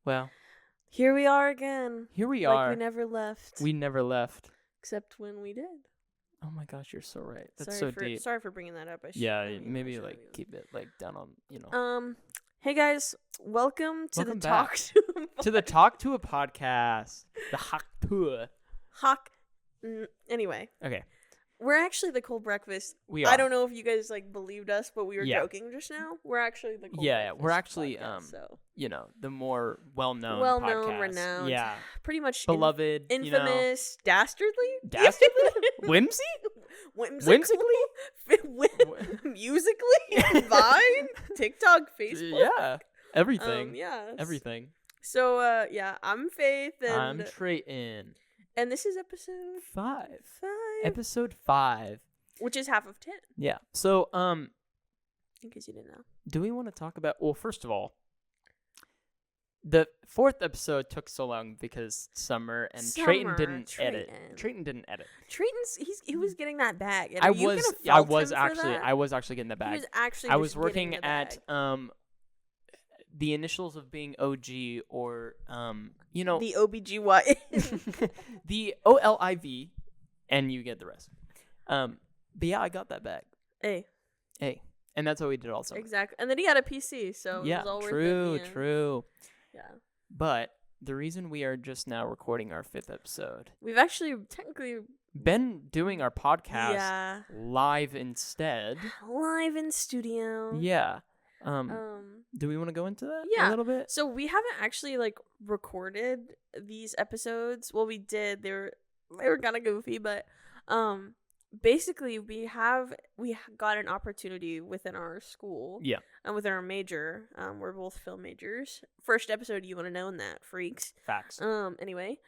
Well, here we are again. here we like are. we never left. We never left. Except when we did. Oh my gosh, you're so right. That's so deep. Sorry for bringing that up. Yeah, maybe like keep it like down on, Hey guys, welcome to Welcome the back. Talk to to the Talk to a podcast. The Hawk Tour. Hawk. Anyway, Okay, we're actually the Cold Breakfast. we are. I don't know if you guys like believed us, but we were Yeah. joking just now. We're actually the Cold Yeah, Breakfast we're actually podcast, so. the more well-known podcast. Renowned, Yeah. Pretty much Beloved, infamous, dastardly, Dastardly? Whimsy? whimsically, musically, Vine, TikTok, Facebook. Yeah. Everything. Yeah. Everything. So I'm Faith and I'm Treyton. and this is episode 5. 5. Episode 5. Which is half of 10. Yeah. So, in case you didn't know. do we want to talk about, well, first of all, the 4th episode took so long because Summer and Treyton didn't edit. Treyton didn't edit. He was getting that bag. And I you was gonna fault him for actually that? I was actually getting the He bag. was actually I just was working getting the at bag. the initials of being OG or the OBGY. the OLIV, and you get the rest. But yeah, I got that bag. Hey, And that's what we did all summer. exactly. And then he had a PC, so Yeah, it was all worth it. true. Yeah. But the reason we are just now recording our 5th episode, We've actually technically been doing our podcast live instead. live in studio. Yeah. Do we want to go into that a little bit? So we haven't actually recorded these episodes. Well, we did. They were kind of goofy, but basically we got an opportunity within our school. Yeah. And within our major. We're both film majors. First episode you want to know in that, freaks. Facts. Anyway.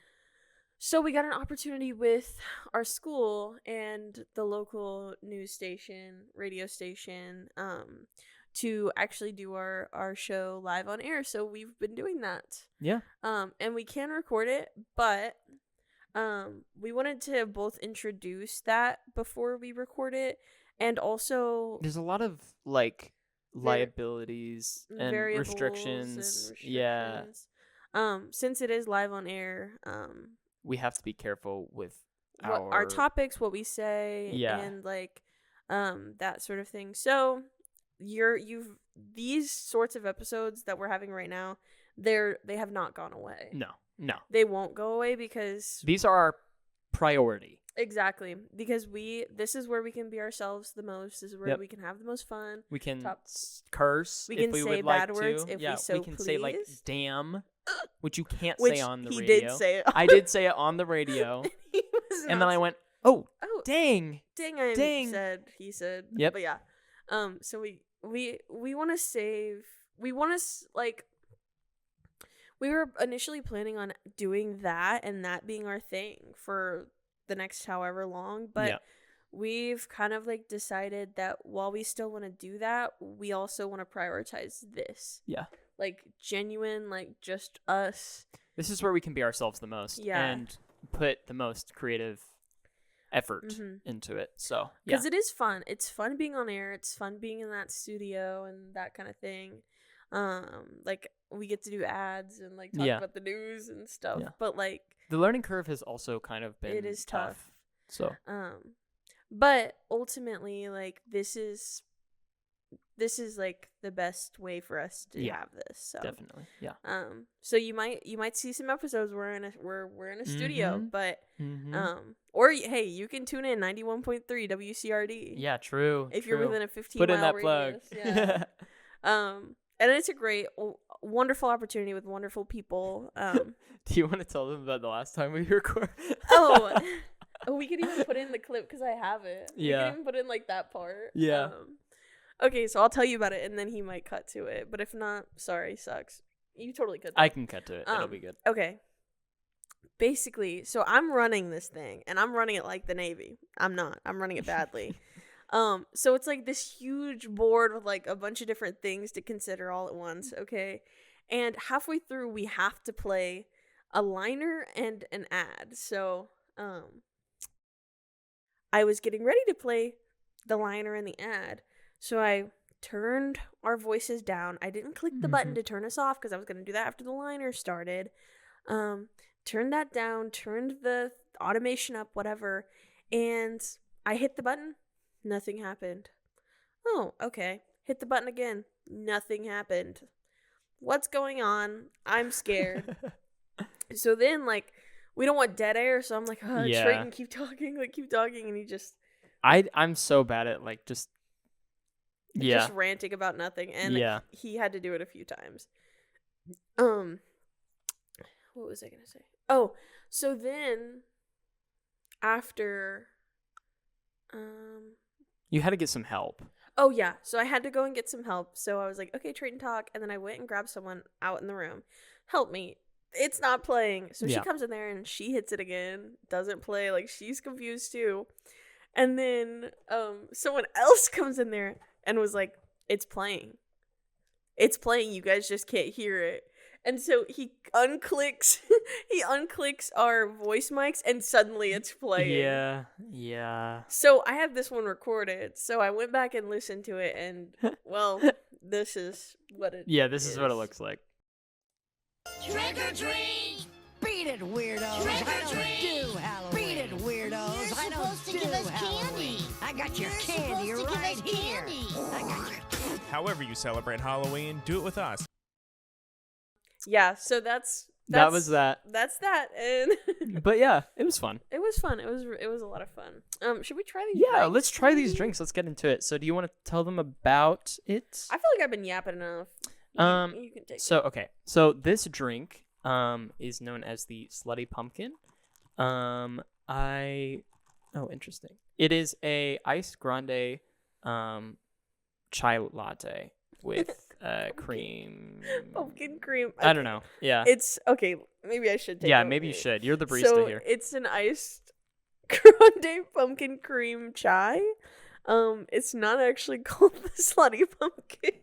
So we got an opportunity with our school and the local news station, radio station, to actually do our show live on air. So we've been doing that. Yeah. And we can record it, but we wanted to both introduce that before we record it, and also there's a lot of liabilities and restrictions. Yeah. Since it is live on air, we have to be careful with our topics, what we say, and that sort of thing. So these sorts of episodes that we're having right now, they have not gone away. No. They won't go away because these are our priority. Exactly. Because this is where we can be ourselves the most. This is where we can have the most fun. We can curse. We can if we say would bad like words to. if we so we can say damn, which you can't which say on the he radio. did say it. I did say it on the radio. And then I went, oh, dang. He said. Yep. But yeah. So we want to save. We want to we were initially planning on doing that and that being our thing for the next however long, but we've kind of decided that while we still want to do that, we also want to prioritize this. Yeah. Genuine, just us. This is where we can be ourselves the most and put the most creative effort into it. So, because it is fun. It's fun being on air. It's fun being in that studio and that kind of thing. We get to do ads and talk about the news and stuff. Yeah. But the learning curve has also kind of been tough. So but ultimately this is the best way for us to have this. So definitely. Yeah. So you might see some episodes we're in a studio, but or hey, you can tune in 91.3 WCRD. Yeah, true. If you're within a 15 Put mile in that radius. plug. Yeah. And it's a great, wonderful opportunity with wonderful people. Do you want to tell them about the last time we recorded? We could even put in the clip because I have it. Yeah. We could even put in that part. Yeah. Okay, so I'll tell you about it, and then he might cut to it. But if not, sorry, sucks. You totally could. I can cut to it. It'll be good. Okay. Basically, so I'm running this thing, and I'm running it like the Navy. I'm not. I'm running it badly. So it's this huge board with a bunch of different things to consider all at once, okay? And halfway through we have to play a liner and an ad. So, I was getting ready to play the liner and the ad. So I turned our voices down. I didn't click the button to turn us off because I was going to do that after the liner started. Turned that down, turned the automation up, whatever, and I hit the button. Nothing happened. Oh, okay. Hit the button again. Nothing happened. What's going on? I'm scared. So then, like, we don't want dead air, so I'm like, Treyton, keep talking, and he just... I'm so bad at, like, just ranting about nothing, and he had to do it a few times. What was I gonna say? Oh, so then, after, You had to get some help. Oh, yeah. So I had to go and get some help. So I was like, okay, Treyton, talk. And then I went and grabbed someone out in the room. Help me. It's not playing. So she comes in there and she hits it again. Doesn't play. Like, she's confused too. And then someone else comes in there and was like, it's playing. It's playing. You guys just can't hear it. And so he unclicks our voice mics and suddenly it's playing. Yeah. So I have this one recorded. So I went back and listened to it and, well, this is what it this is what it looks like. Trick or treat! Beat it, weirdos! Trick or I don't treat! do Halloween! Beat it, weirdos! You're I don't supposed to do give us Halloween! candy! I got your You're candy supposed to give right us here! candy! I got your... However you celebrate Halloween, do it with us. Yeah, so that's that was that. That's that. And But yeah, it was fun. It was fun. It was a lot of fun. Should we try these? Yeah, drinks? let's try these drinks. Let's get into it. So, do you want to tell them about it? I feel like I've been yapping enough. You can take So it. okay. So this drink is known as the Slutty Pumpkin. Interesting. It is a iced grande chai latte with cream. Pumpkin cream. I don't know. Yeah. It's okay. Maybe I should take Yeah, it. maybe you should. You're the barista So here. it's an iced grande pumpkin cream chai. It's not actually called the Slutty Pumpkin.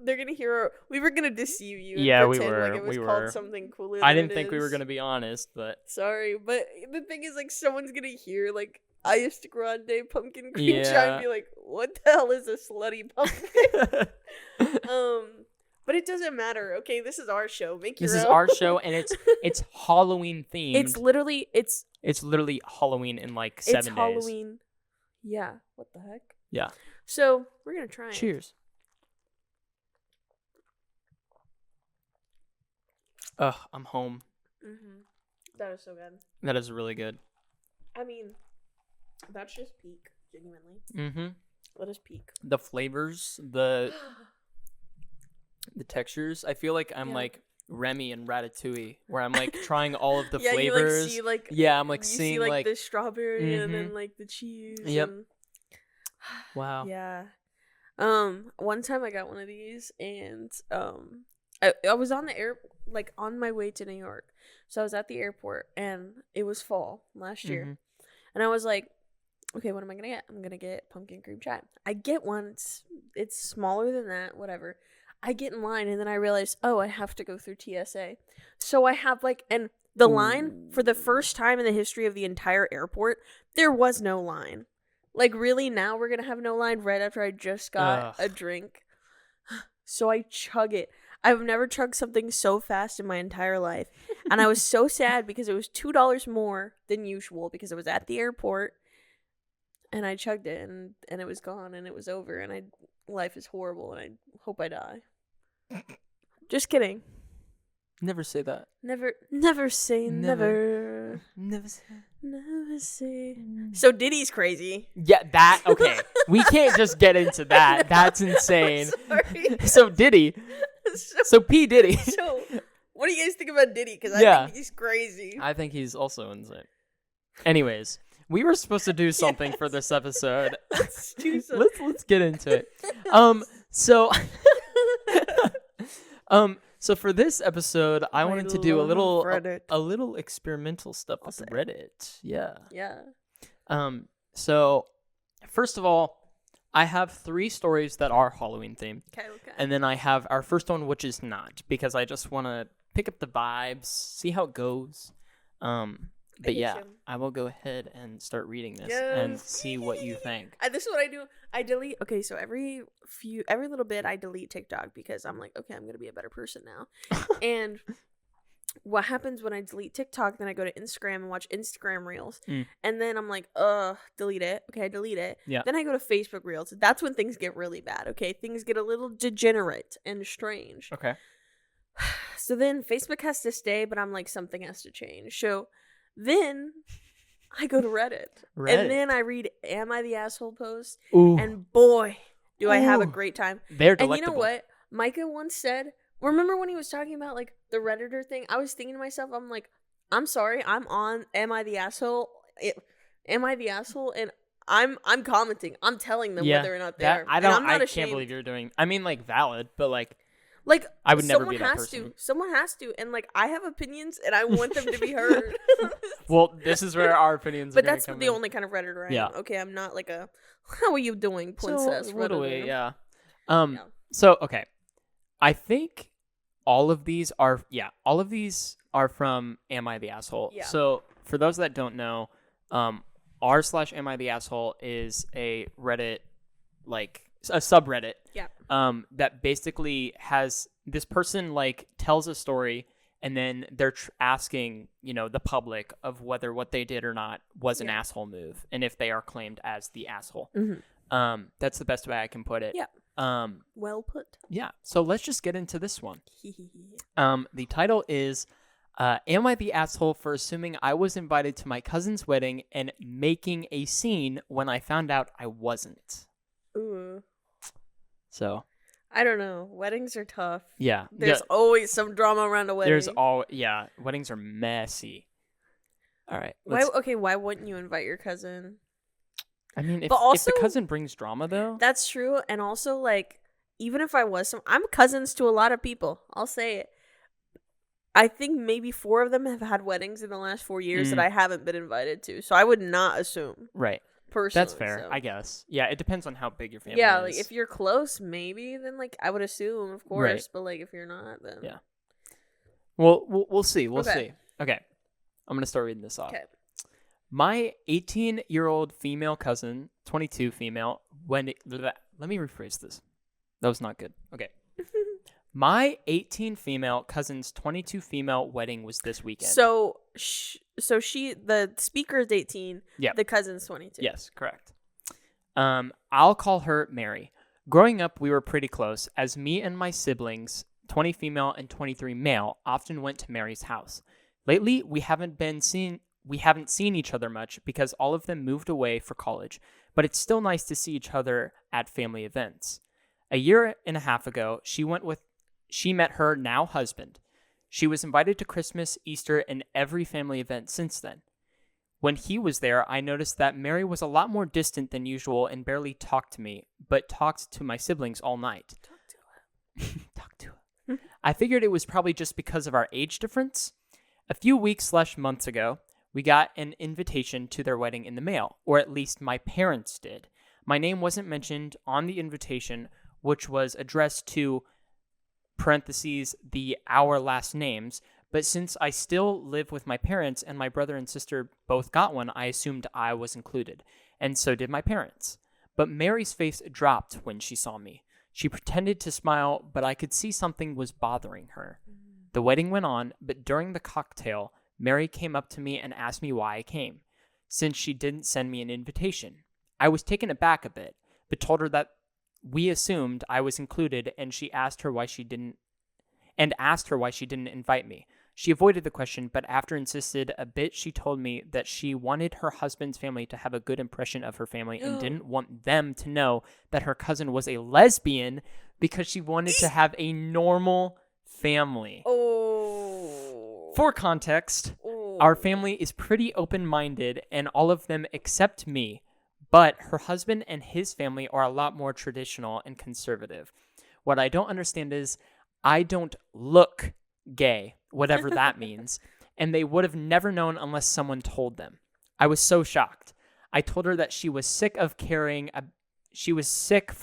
They're gonna hear we were gonna deceive you. And Yeah, we pretend were. Like it was We called were. something cooler. I than didn't it think we were is. gonna be honest, but Sorry, but the thing is, like, someone's gonna hear like iced grande pumpkin cream chai and be like, "What the hell is a slutty pumpkin?" But it doesn't matter. Okay, this is our show. Make your this is own. our show, and it's Halloween themed. It's literally Halloween in like 7 days. It's Halloween. Yeah. What the heck? Yeah. So we're gonna try it. Cheers. Ugh, I'm home. Mm-hmm. That is so good. That is really good. I mean, that's just peak. Genuinely. Mm-hmm. That is peak. The flavors, the textures. I feel like I'm like Remy and Ratatouille, where I'm like trying all of the flavors. You like see, yeah, I'm like you seeing see, like the strawberry and then like the cheese. Yep. And... Wow. Yeah. One time I got one of these and I was on the on my way to New York. So I was at the airport and it was fall last year. And I was like, okay, what am I going to get? I'm going to get pumpkin cream chai. I get one. It's smaller than that, whatever. I get in line and then I realize, oh, I have to go through TSA. So I have and the line for the first time in the history of the entire airport, there was no line. Like, really, now we're going to have no line right after I just got a drink. So I chug it. I've never chugged something so fast in my entire life. And I was so sad because it was $2 more than usual because it was at the airport. And I chugged it and it was gone and it was over. And life is horrible and I hope I die. Just kidding. Never say that. Never say Never. never. Never say. So Diddy's crazy. Yeah, that. Okay. We can't just get into that. That's insane. Sorry. So Diddy. So P. Diddy. So, what do you guys think about Diddy? Because I think he's crazy. I think he's also insane. Anyways, we were supposed to do something for this episode. Let's do something. Let's get into it. So for this episode, I wanted to do a little experimental stuff with Reddit. Yeah. Yeah. So first of all, I have 3 stories that are Halloween themed. Okay. And then I have our first one, which is not, because I just want to pick up the vibes, see how it goes. But yeah, I will go ahead and start reading this and see what you think. This is what I do. I delete. Okay, so every little bit I delete TikTok because I'm like, okay, I'm gonna be a better person now. And what happens when I delete TikTok? Then I go to Instagram and watch Instagram Reels, and then I'm like, delete it. Okay, I delete it. Yeah. Then I go to Facebook Reels. That's when things get really bad. Okay, things get a little degenerate and strange. Okay. So then Facebook has to stay, but I'm like, something has to change. So then I go to Reddit. And then I read Am I the Asshole post. Ooh. And boy, do I have a great time. They're delectable. delectable. And you know what? Micah once said, remember when he was talking about like the Redditor thing? I was thinking to myself, I'm like, I'm sorry, I'm on Am I the Asshole? Am I the Asshole? And I'm commenting. I'm telling them whether or not they are. I not ashamed. can't believe you're doing. I mean, like valid, but like I would never be that person. Someone has to, and like I have opinions, and I want them to be heard. Well, this is where our opinions. But are that's the only kind of Redditor I am. Okay, I'm not like a how are you doing, princess? So, Redditor. Yeah. Yeah. So okay, I think all of these are from Am I the Asshole? Yeah. So for those that don't know, r/Am I the Asshole is a Reddit, like a subreddit. Yeah. That basically has this person like tells a story, and then they're asking, the public of whether what they did or not was an asshole move, and if they are claimed as the asshole. Mm-hmm. That's the best way I can put it. Yeah. Well put. Yeah. So let's just get into this one. The title is Am I the Asshole for Assuming I Was Invited to My Cousin's Wedding and Making a Scene When I Found Out I Wasn't? Ooh. So I don't know. Weddings are tough. Yeah. There's always some drama around a wedding. Weddings are messy. All right. Why wouldn't you invite your cousin? I mean, if the cousin brings drama, though. That's true. And also, like, even if I was I'm cousins to a lot of people. I'll say it. I think maybe 4 of them have had weddings in the last 4 years that I haven't been invited to. So I would not assume. Right. Personally, that's fair, I guess. Yeah, it depends on how big your family is. Yeah, like if you're close, maybe then like I would assume, of course. Right. But like if you're not, then yeah. Well, we'll see. We'll see. Okay, I'm gonna start reading this off. Okay. My 18-year-old female cousin, 22 female. Let me rephrase this. That was not good. Okay. My 18 female cousin's 22 female wedding was this weekend. So the speaker is 18. Yeah. The cousin's 22. Yes, correct. I'll call her Mary. Growing up, we were pretty close, as me and my siblings, 20 female and 23 male, often went to Mary's house. Lately, we haven't seen each other much because all of them moved away for college, but it's still nice to see each other at family events. A year and a half ago, she met her now husband. She was invited to Christmas, Easter, and every family event since then. When he was there, I noticed that Mary was a lot more distant than usual and barely talked to me, but talked to my siblings all night. Talk to her. I figured it was probably just because of our age difference. A few weeks/months ago, we got an invitation to their wedding in the mail, or at least my parents did. My name wasn't mentioned on the invitation, which was addressed to our last names, but since I still live with my parents and my brother and sister both got one, I assumed I was included, and so did my parents. But Mary's face dropped when she saw me. She pretended to smile, but I could see something was bothering her. The wedding went on, but during the cocktail, Mary came up to me and asked me why I came, since she didn't send me an invitation. I was taken aback a bit, but told her that we assumed I was included, and asked her why she didn't invite me. She avoided the question, but after insisted a bit, she told me that she wanted her husband's family to have a good impression of her family and didn't want them to know that her cousin was a lesbian because she wanted to have a normal family. Oh. For context, our family is pretty open-minded, and all of them except me. But her husband and his family are a lot more traditional and conservative. What I don't understand is I don't look gay, whatever that means, and they would have never known unless someone told them. I was so shocked. I told her that she was sick for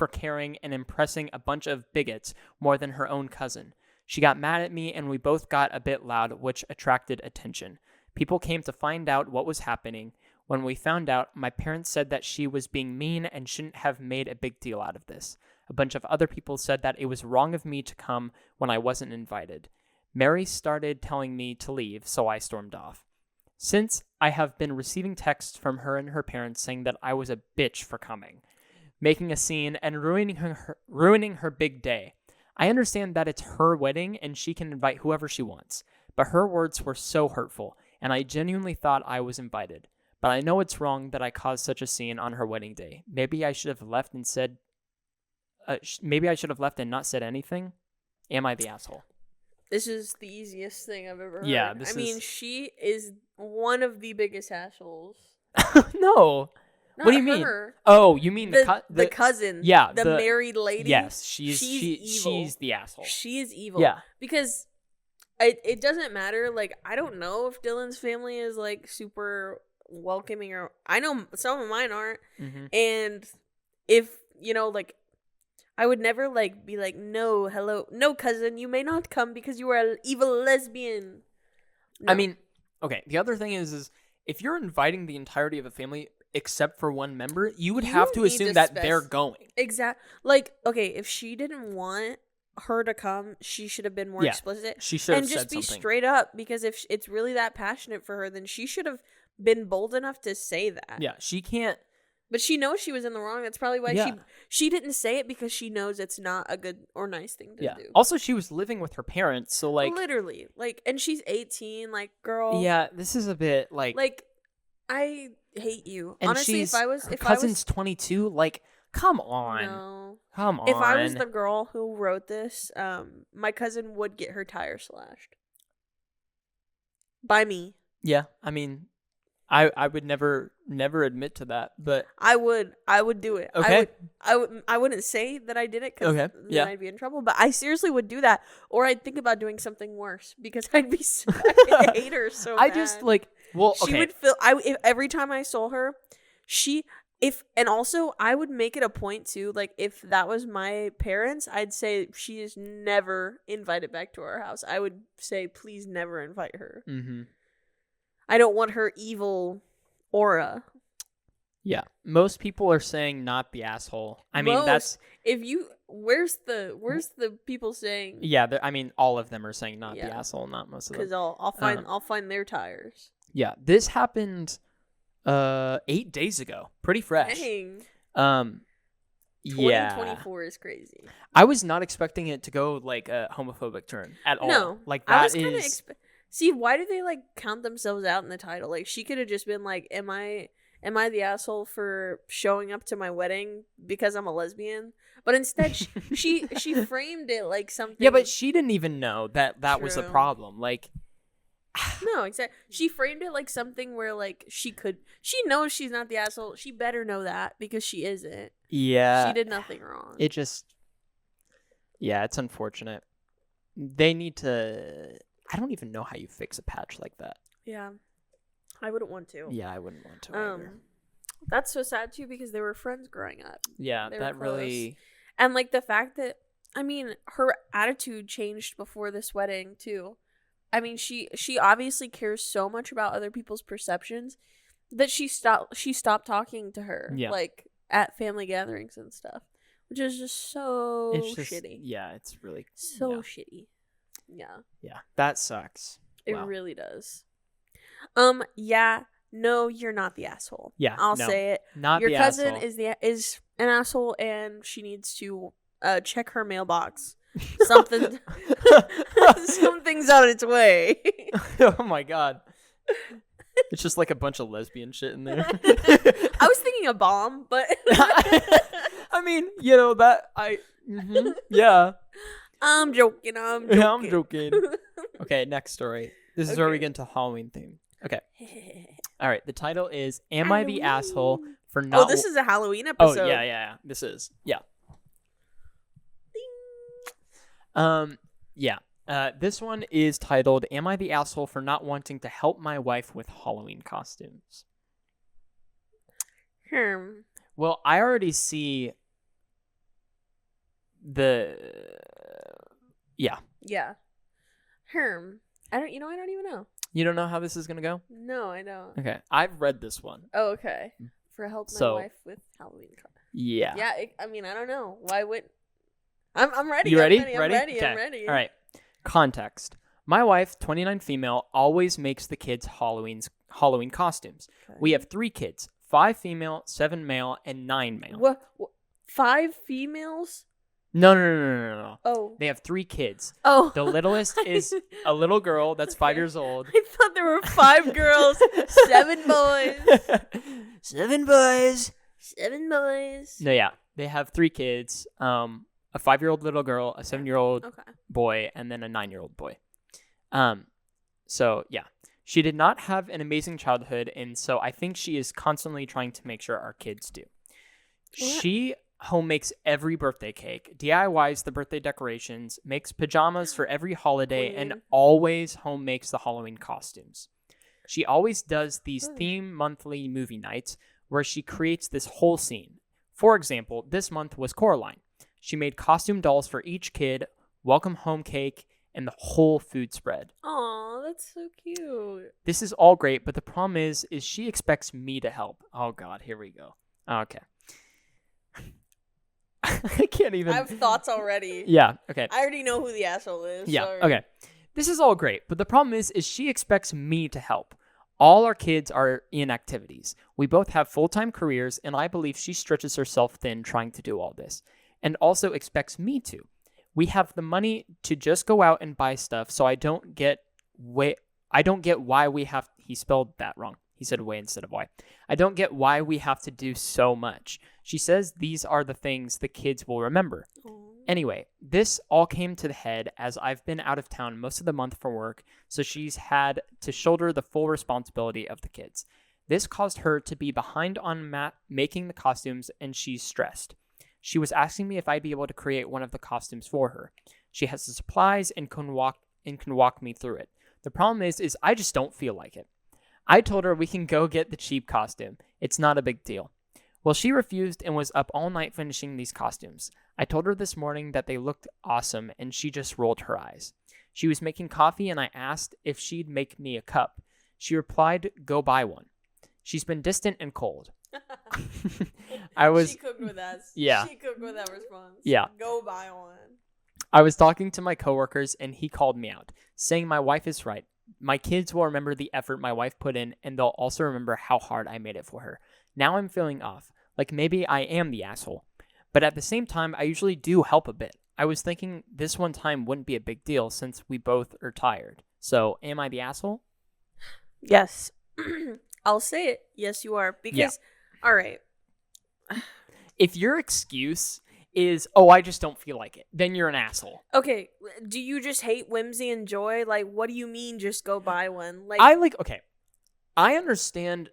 carrying and impressing a bunch of bigots more than her own cousin. She got mad at me, and we both got a bit loud, which attracted attention. People came to find out what was happening. When we found out, my parents said that she was being mean and shouldn't have made a big deal out of this. A bunch of other people said that it was wrong of me to come when I wasn't invited. Mary started telling me to leave, so I stormed off. Since, I have been receiving texts from her and her parents saying that I was a bitch for coming, making a scene, and ruining her big day. I understand that it's her wedding and she can invite whoever she wants, but her words were so hurtful, and I genuinely thought I was invited. But I know it's wrong that I caused such a scene on her wedding day. Maybe I should have left and said... maybe I should have left and not said anything? Am I the asshole? This is the easiest thing I've ever heard. Yeah, I mean, she is one of the biggest assholes. No. Not what do you mean? her. Oh, you mean the cousin? Yeah, the married lady. Yes, she's evil. She's the asshole. She is evil. Yeah, because it doesn't matter. Like, I don't know if Dylan's family is like super welcoming, or I know some of mine aren't. Mm-hmm. And if like, I would never like be like, no, hello, no, cousin, you may not come because you are an evil lesbian. No. I mean, okay. The other thing is if you're inviting the entirety of a family except for one member, you would have to assume that they're going. Exactly. Like, okay, if she didn't want her to come, she should have been more explicit. She should have said something. And just be something. straight up, because if it's really that passionate for her, then she should have been bold enough to say that. Yeah, she can't. But she knows she was in the wrong. That's probably why she didn't say it, because she knows it's not a good or nice thing to do. Also, she was living with her parents, so like literally, like, and she's 18. Like, girl. Yeah, this is a bit like I hate you. And honestly, her cousin's 22. Like, come on. No. Come on. If I was the girl who wrote this, my cousin would get her tire slashed by me. Yeah, I mean, I would never admit to that, but I would do it. Okay. I wouldn't say that I did it, because then I'd be in trouble. But I seriously would do that, or I'd think about doing something worse, because I hate her so bad. I just like, well, okay. She would feel every time I saw her, and also I would make it a point too. Like, if that was my parents, I'd say she is never invited back to our house. I would say, please never invite her. Mm-hmm. I don't want her evil aura. Yeah, most people are saying not the asshole. I mean, that's where's the people saying? Yeah, I mean, all of them are saying not the asshole, not most of them. Because I'll find their tires. Yeah, this happened 8 days ago. Pretty fresh. Dang. 2024 is crazy. I was not expecting it to go like a homophobic turn at all. No, like I was is. See, why do they like count themselves out in the title? Like, she could have just been like, "Am I the asshole for showing up to my wedding because I'm a lesbian?" But instead, she framed it like something. Yeah, but she didn't even know that was a problem. Like, no, exactly. She framed it like something where like she knows she's not the asshole. She better know that, because she isn't. Yeah, she did nothing wrong. It just, it's unfortunate. They need to. I don't even know how you fix a patch like that. Yeah, I wouldn't want to. Yeah, I wouldn't want to either. That's so sad too, because they were friends growing up. Yeah, that really. And like the fact that, I mean, her attitude changed before this wedding too. I mean, she obviously cares so much about other people's perceptions that she stopped talking to her, like at family gatherings and stuff, which is just so shitty. Yeah, it's really shitty. Yeah. Yeah, that sucks. It really does. Yeah. No, you're not the asshole. Yeah, I'll say it. Not your the cousin asshole. is an asshole, and she needs to check her mailbox. Something's on its way. Oh my god. It's just like a bunch of lesbian shit in there. I was thinking a bomb, but I mean, yeah. I'm joking. Yeah, I'm joking. Okay, next story. This is where we get into Halloween theme. Okay. All right. The title is "Am I the Asshole for Not?" Oh, this is a Halloween episode. Oh yeah. This is this one is titled "Am I the Asshole for Not Wanting to Help My Wife with Halloween Costumes?" Well, I already see the. Yeah. I don't even know. You don't know how this is gonna go? No, I don't. Okay, I've read this one. Oh, okay. For help my So- wife with Halloween. Yeah. Yeah, I mean, I don't know. Why would... I'm ready. You ready? I'm ready. Okay. I'm ready. All right. Context. My wife, 29 female, always makes the kids Halloween costumes. Okay. We have 3 kids, 5 female, 7 male, and 9 male. What? 5 females? No. Oh. They have 3 kids. Oh. The littlest is a little girl that's 5 years old. I thought there were 5 girls, 7 boys. 7 boys. 7 boys. No, yeah. They have 3 kids. A 5-year-old little girl, a 7-year-old Okay. boy, and then a 9-year-old boy. So yeah, she did not have an amazing childhood, and so I think she is constantly trying to make sure our kids do. What? She home makes every birthday cake, DIYs the birthday decorations, makes pajamas for every holiday, and Queen. always home makes the Halloween costumes. She always does these Hmm. theme monthly movie nights where she creates this whole scene. For example, this month was Coraline. She made costume dolls for each kid, welcome home cake, and the whole food spread. Aw, that's so cute. This is all great, but the problem is she expects me to help. Oh God, here we go. Okay. I can't even. I have thoughts already. Yeah. Okay. I already know who the asshole is. Yeah. Sorry. Okay. This is all great, but the problem is she expects me to help. All our kids are in activities. We both have full-time careers, and I believe she stretches herself thin trying to do all this, and also expects me to. We have the money to just go out and buy stuff, so I don't get why we have. He spelled that wrong. He said way instead of why. I don't get why we have to do so much. She says these are the things the kids will remember. Aw. Anyway, this all came to the head as I've been out of town most of the month for work, so she's had to shoulder the full responsibility of the kids. This caused her to be behind on making the costumes, and she's stressed. She was asking me if I'd be able to create one of the costumes for her. She has the supplies and can walk me through it. The problem is I just don't feel like it. I told her we can go get the cheap costume. It's not a big deal. Well, she refused and was up all night finishing these costumes. I told her this morning that they looked awesome, and she just rolled her eyes. She was making coffee, and I asked if she'd make me a cup. She replied, "Go buy one." She's been distant and cold. She cooked with that. Yeah. She cooked with that response. Yeah. Go buy one. I was talking to my coworkers, and he called me out, saying my wife is right. My kids will remember the effort my wife put in, and they'll also remember how hard I made it for her. Now I'm feeling off, like maybe I am the asshole. But at the same time, I usually do help a bit. I was thinking this one time wouldn't be a big deal since we both are tired. So, am I the asshole? Yes. I'll say it. Yes, you are. Because, all right. If your excuse is, oh, I just don't feel like it, then you're an asshole. Okay, do you just hate whimsy and joy? Like, what do you mean just go buy one? Like, I understand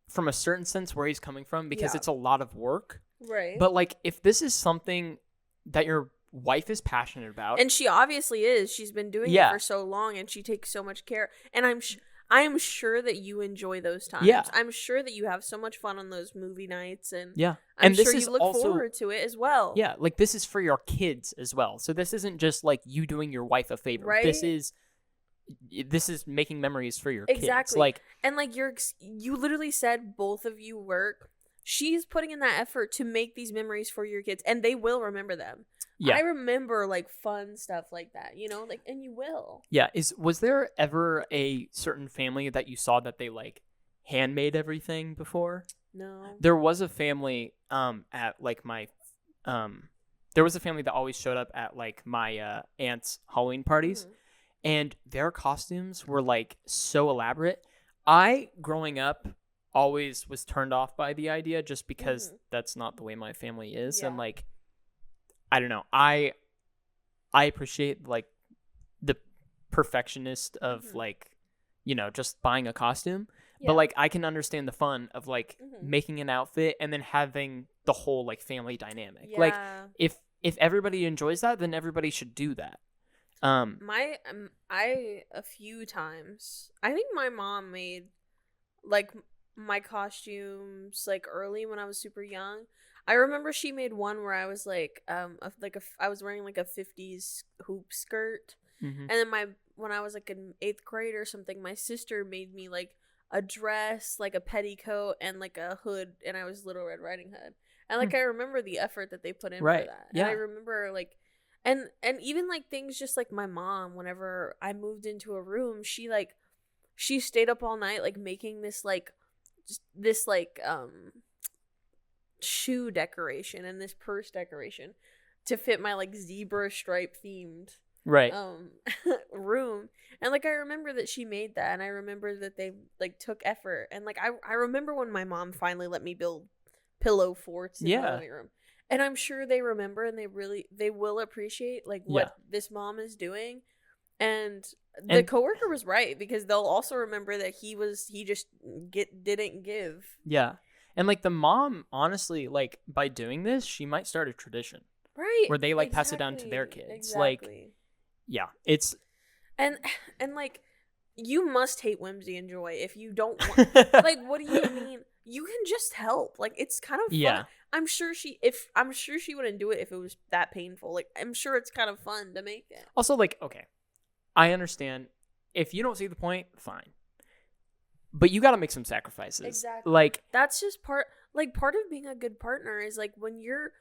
from a certain sense where he's coming from because Yeah. it's a lot of work. right. But, like, if this is something that your wife is passionate about. And she obviously is. She's been doing Yeah. it for so long, and she takes so much care. And I am sure that you enjoy those times. Yeah. I'm sure that you have so much fun on those movie nights, and Yeah. I'm And this sure is you look also- forward to it as well. Yeah, like this is for your kids as well. So this isn't just like you doing your wife a favor. Right? This is making memories for your kids. Exactly. Like, And like you literally said both of you work. She's putting in that effort to make these memories for your kids, and they will remember them. yeah. I remember like fun stuff like that, like, and you will. Yeah, was there ever a certain family that you saw that they like handmade everything before? No. There was a family at like my there was a family that always showed up at like my aunt's Halloween parties, Mhm. and their costumes were like so elaborate. I, growing up, always was turned off by the idea just because Mhm. that's not the way my family is. Yeah. And like, I don't know. I appreciate like the perfectionist of Mhm. like, just buying a costume. Yeah. But like, I can understand the fun of like Mhm. making an outfit and then having the whole like family dynamic. Like, Yeah. if everybody enjoys that, then everybody should do that. I a few times. I think my mom made like my costumes like early when I was super young. I remember she made one where I was like I was wearing like a 50s hoop skirt, Mhm. and then when I was like in 8th grade or something, my sister made me like a dress, like a petticoat, and like a hood, and I was Little Red Riding Hood. And like I remember the effort that they put in for that. Yeah. And I remember like and even like things just like my mom, whenever I moved into a room, she stayed up all night like making this shoe decoration and this purse decoration to fit my like zebra stripe themed room. And like I remember that she made that, and I remember that they like took effort, and like I remember when my mom finally let me build pillow forts in my living room. And I'm sure they remember, and they will appreciate like what this mom is doing. And the coworker was right, because they'll also remember that he just didn't give. Yeah. And like the mom, honestly, like by doing this, she might start a tradition. Right. Where they like pass it down to their kids. Exactly. Like, yeah, it's and like you must hate whimsy and joy if you don't want like, what do you mean? You can just help. Like, it's kind of fun. Yeah. I'm sure she wouldn't do it if it was that painful. Like, I'm sure it's kind of fun to make it. Also, like, okay, I understand if you don't see the point, fine, but you got to make some sacrifices. Exactly. Like, that's just part of being a good partner is like when you're,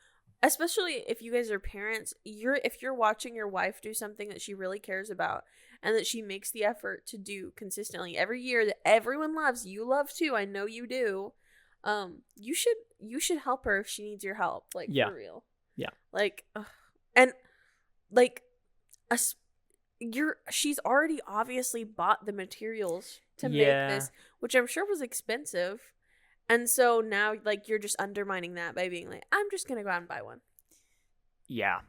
especially if you guys are parents, if you're watching your wife do something that she really cares about and that she makes the effort to do consistently every year, that everyone loves, you love too, I know you do, you should help her if she needs your help, like, for real. Yeah. Like, and like she's already obviously bought the materials to make this, which I'm sure was expensive. And so now, like, you're just undermining that by being like, I'm just going to go out and buy one. Yeah.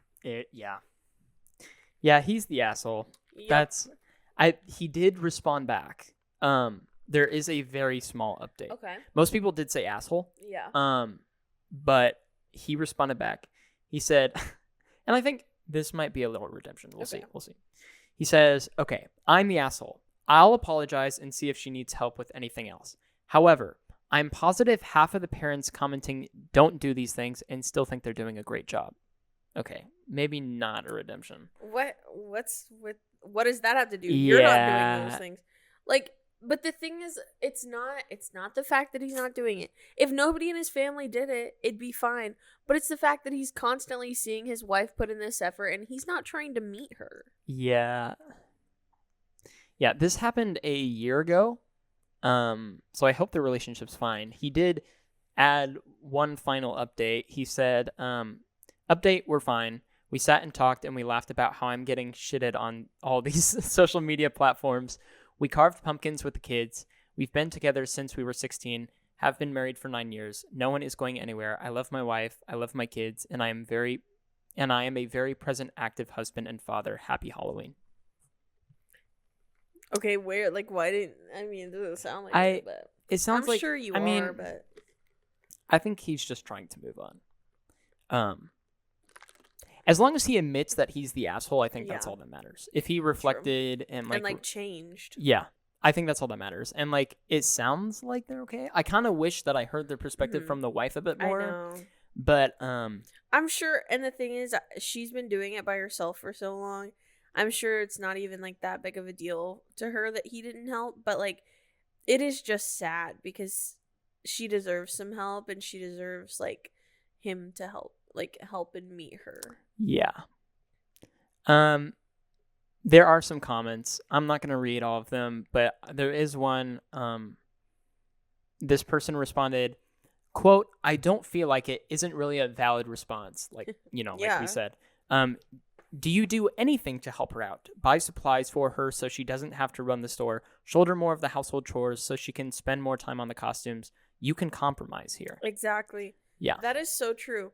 Yeah, he's the asshole. Yep. He did respond back. There is a very small update. Okay. Most people did say asshole. Yeah. But he responded back. He said, and I think this might be a little redemption. We'll see. He says, okay, I'm the asshole. I'll apologize and see if she needs help with anything else. However, I'm positive half of the parents commenting don't do these things and still think they're doing a great job. Okay, maybe not a redemption. What does that have to do? You're not doing those things. Like, but the thing is, it's not the fact that he's not doing it. If nobody in his family did it, it'd be fine. But it's the fact that he's constantly seeing his wife put in this effort and he's not trying to meet her. Yeah. Yeah, this happened a year ago. So I hope the relationship's fine. He did add one final update. He said, update, we're fine. We sat and talked and we laughed about how I'm getting shitted on all these social media platforms. We carved pumpkins with the kids. We've been together since we were 16, have been married for 9 years. No one is going anywhere. I love my wife. I love my kids. And I am a very present, active husband and father. Happy Halloween. Okay, why didn't, it doesn't sound like it, but it sounds like, I'm sure you are, but I think he's just trying to move on. As long as he admits that he's the asshole, I think that's all that matters. If he reflected and changed. Yeah, I think that's all that matters. And like, it sounds like they're okay. I kind of wish that I heard their perspective from the wife a bit more. I know. But I'm sure, and the thing is, she's been doing it by herself for so long. I'm sure it's not even like that big of a deal to her that he didn't help, but like, it is just sad because she deserves some help and she deserves like him to help and meet her. Yeah. There are some comments. I'm not going to read all of them, but there is one. This person responded, quote, I don't feel like it isn't really a valid response. Like, like we said. Do you do anything to help her out? Buy supplies for her so she doesn't have to run the store. Shoulder more of the household chores so she can spend more time on the costumes. You can compromise here. Exactly. Yeah. That is so true.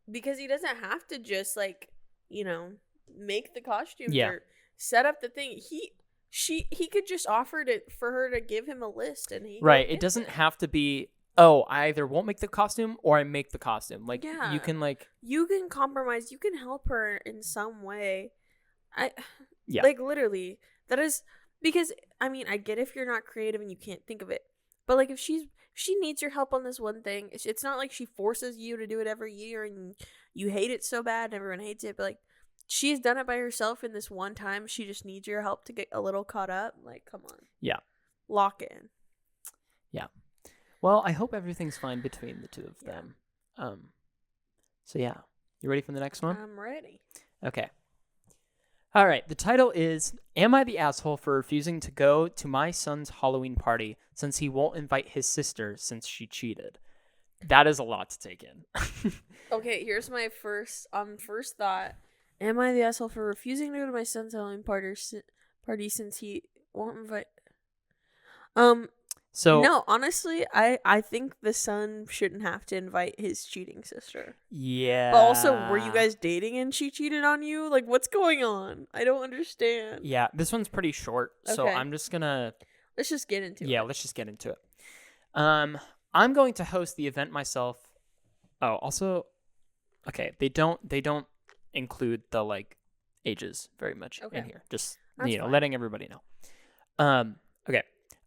Because he doesn't have to just make the costumes or set up the thing. He could just offer for her to give him a list and he it doesn't have to be, oh, I either won't make the costume or I make the costume. Like, you can you can compromise. You can help her in some way. Literally, that is because I get if you're not creative and you can't think of it, but like if she needs your help on this one thing, it's not like she forces you to do it every year and you hate it so bad and everyone hates it. But like, she's done it by herself in this one time. She just needs your help to get a little caught up. Like, come on. Yeah. Lock in. Yeah. Well, I hope everything's fine between the two of Yeah. them. So yeah. You ready for the next one? I'm ready. Okay. All right. The title is, Am I the asshole for refusing to go to my son's Halloween party since he won't invite his sister since she cheated? That is a lot to take in. Okay, here's my first thought. Am I the asshole for refusing to go to my son's Halloween party since he won't invite? So No, honestly, I think the son shouldn't have to invite his cheating sister. yeah. But also, were you guys dating and she cheated on you? Like, what's going on? I don't understand. Yeah, this one's pretty short, so Okay. I'm just gonna Let's just get into it. Yeah, let's just get into it. I'm going to host the event myself. Oh, also, okay, they don't include the like ages very much Okay. in here. Just That's fine. letting everybody know. Okay,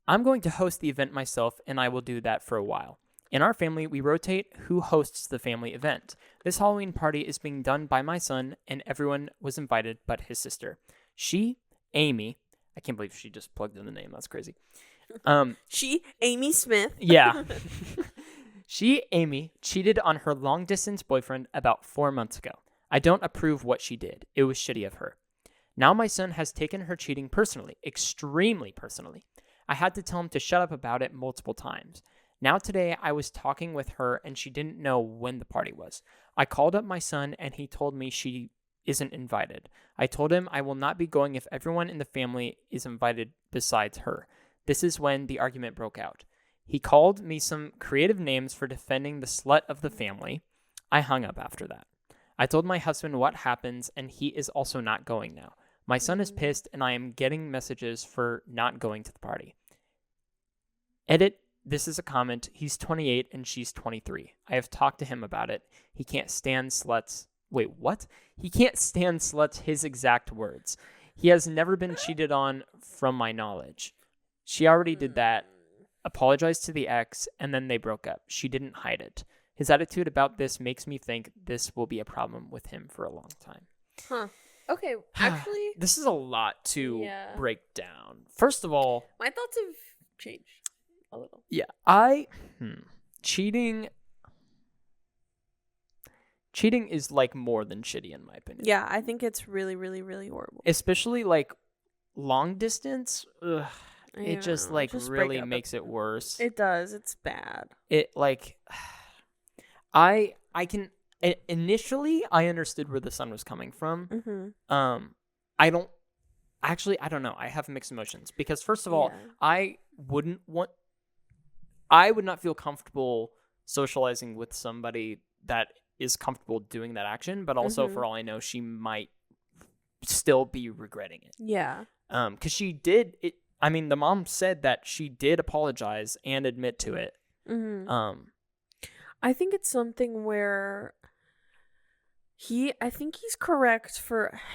I'm going to host the event myself, and I will do that for a while. In our family, we rotate who hosts the family event. This Halloween party is being done by my son, and everyone was invited but his sister. She, Amy, I can't believe she just plugged in the name. That's crazy. She, Amy Smith. Yeah. She, Amy, cheated on her long-distance boyfriend about 4 months ago. I don't approve what she did. It was shitty of her. Now my son has taken her cheating personally, extremely personally. I had to tell him to shut up about it multiple times. Now today I was talking with her and she didn't know when the party was. I called up my son and he told me she isn't invited. I told him I will not be going if everyone in the family is invited besides her. This is when the argument broke out. He called me some creative names for defending the slut of the family. I hung up after that. I told my husband what happens, and he is also not going now. My son is pissed, and I am getting messages for not going to the party. Edit, this is a comment. He's 28 and she's 23. I have talked to him about it. He can't stand sluts. Wait, what? He can't stand sluts, his exact words. He has never been cheated on from my knowledge. She already did that, apologized to the ex, and then they broke up. She didn't hide it. His attitude about this makes me think this will be a problem with him for a long time. Huh. Okay, actually, This is a lot to Yeah. break down. First of all, my thoughts have changed a little. yeah, cheating is like more than shitty in my opinion. Yeah, I think it's really, really, really horrible. Especially like long distance. Ugh, I it just know, like just break really up. makes it worse. It does. It's bad. It like I can initially I understood where the son was coming from. Mm-hmm. I don't know. I have mixed emotions because first of all, Yeah. I would not feel comfortable socializing with somebody that is comfortable doing that action, but also for all I know, she might still be regretting it. Yeah. Because she did it. I mean, the mom said that she did apologize and admit to it. Mm-hmm. I think it's something where I think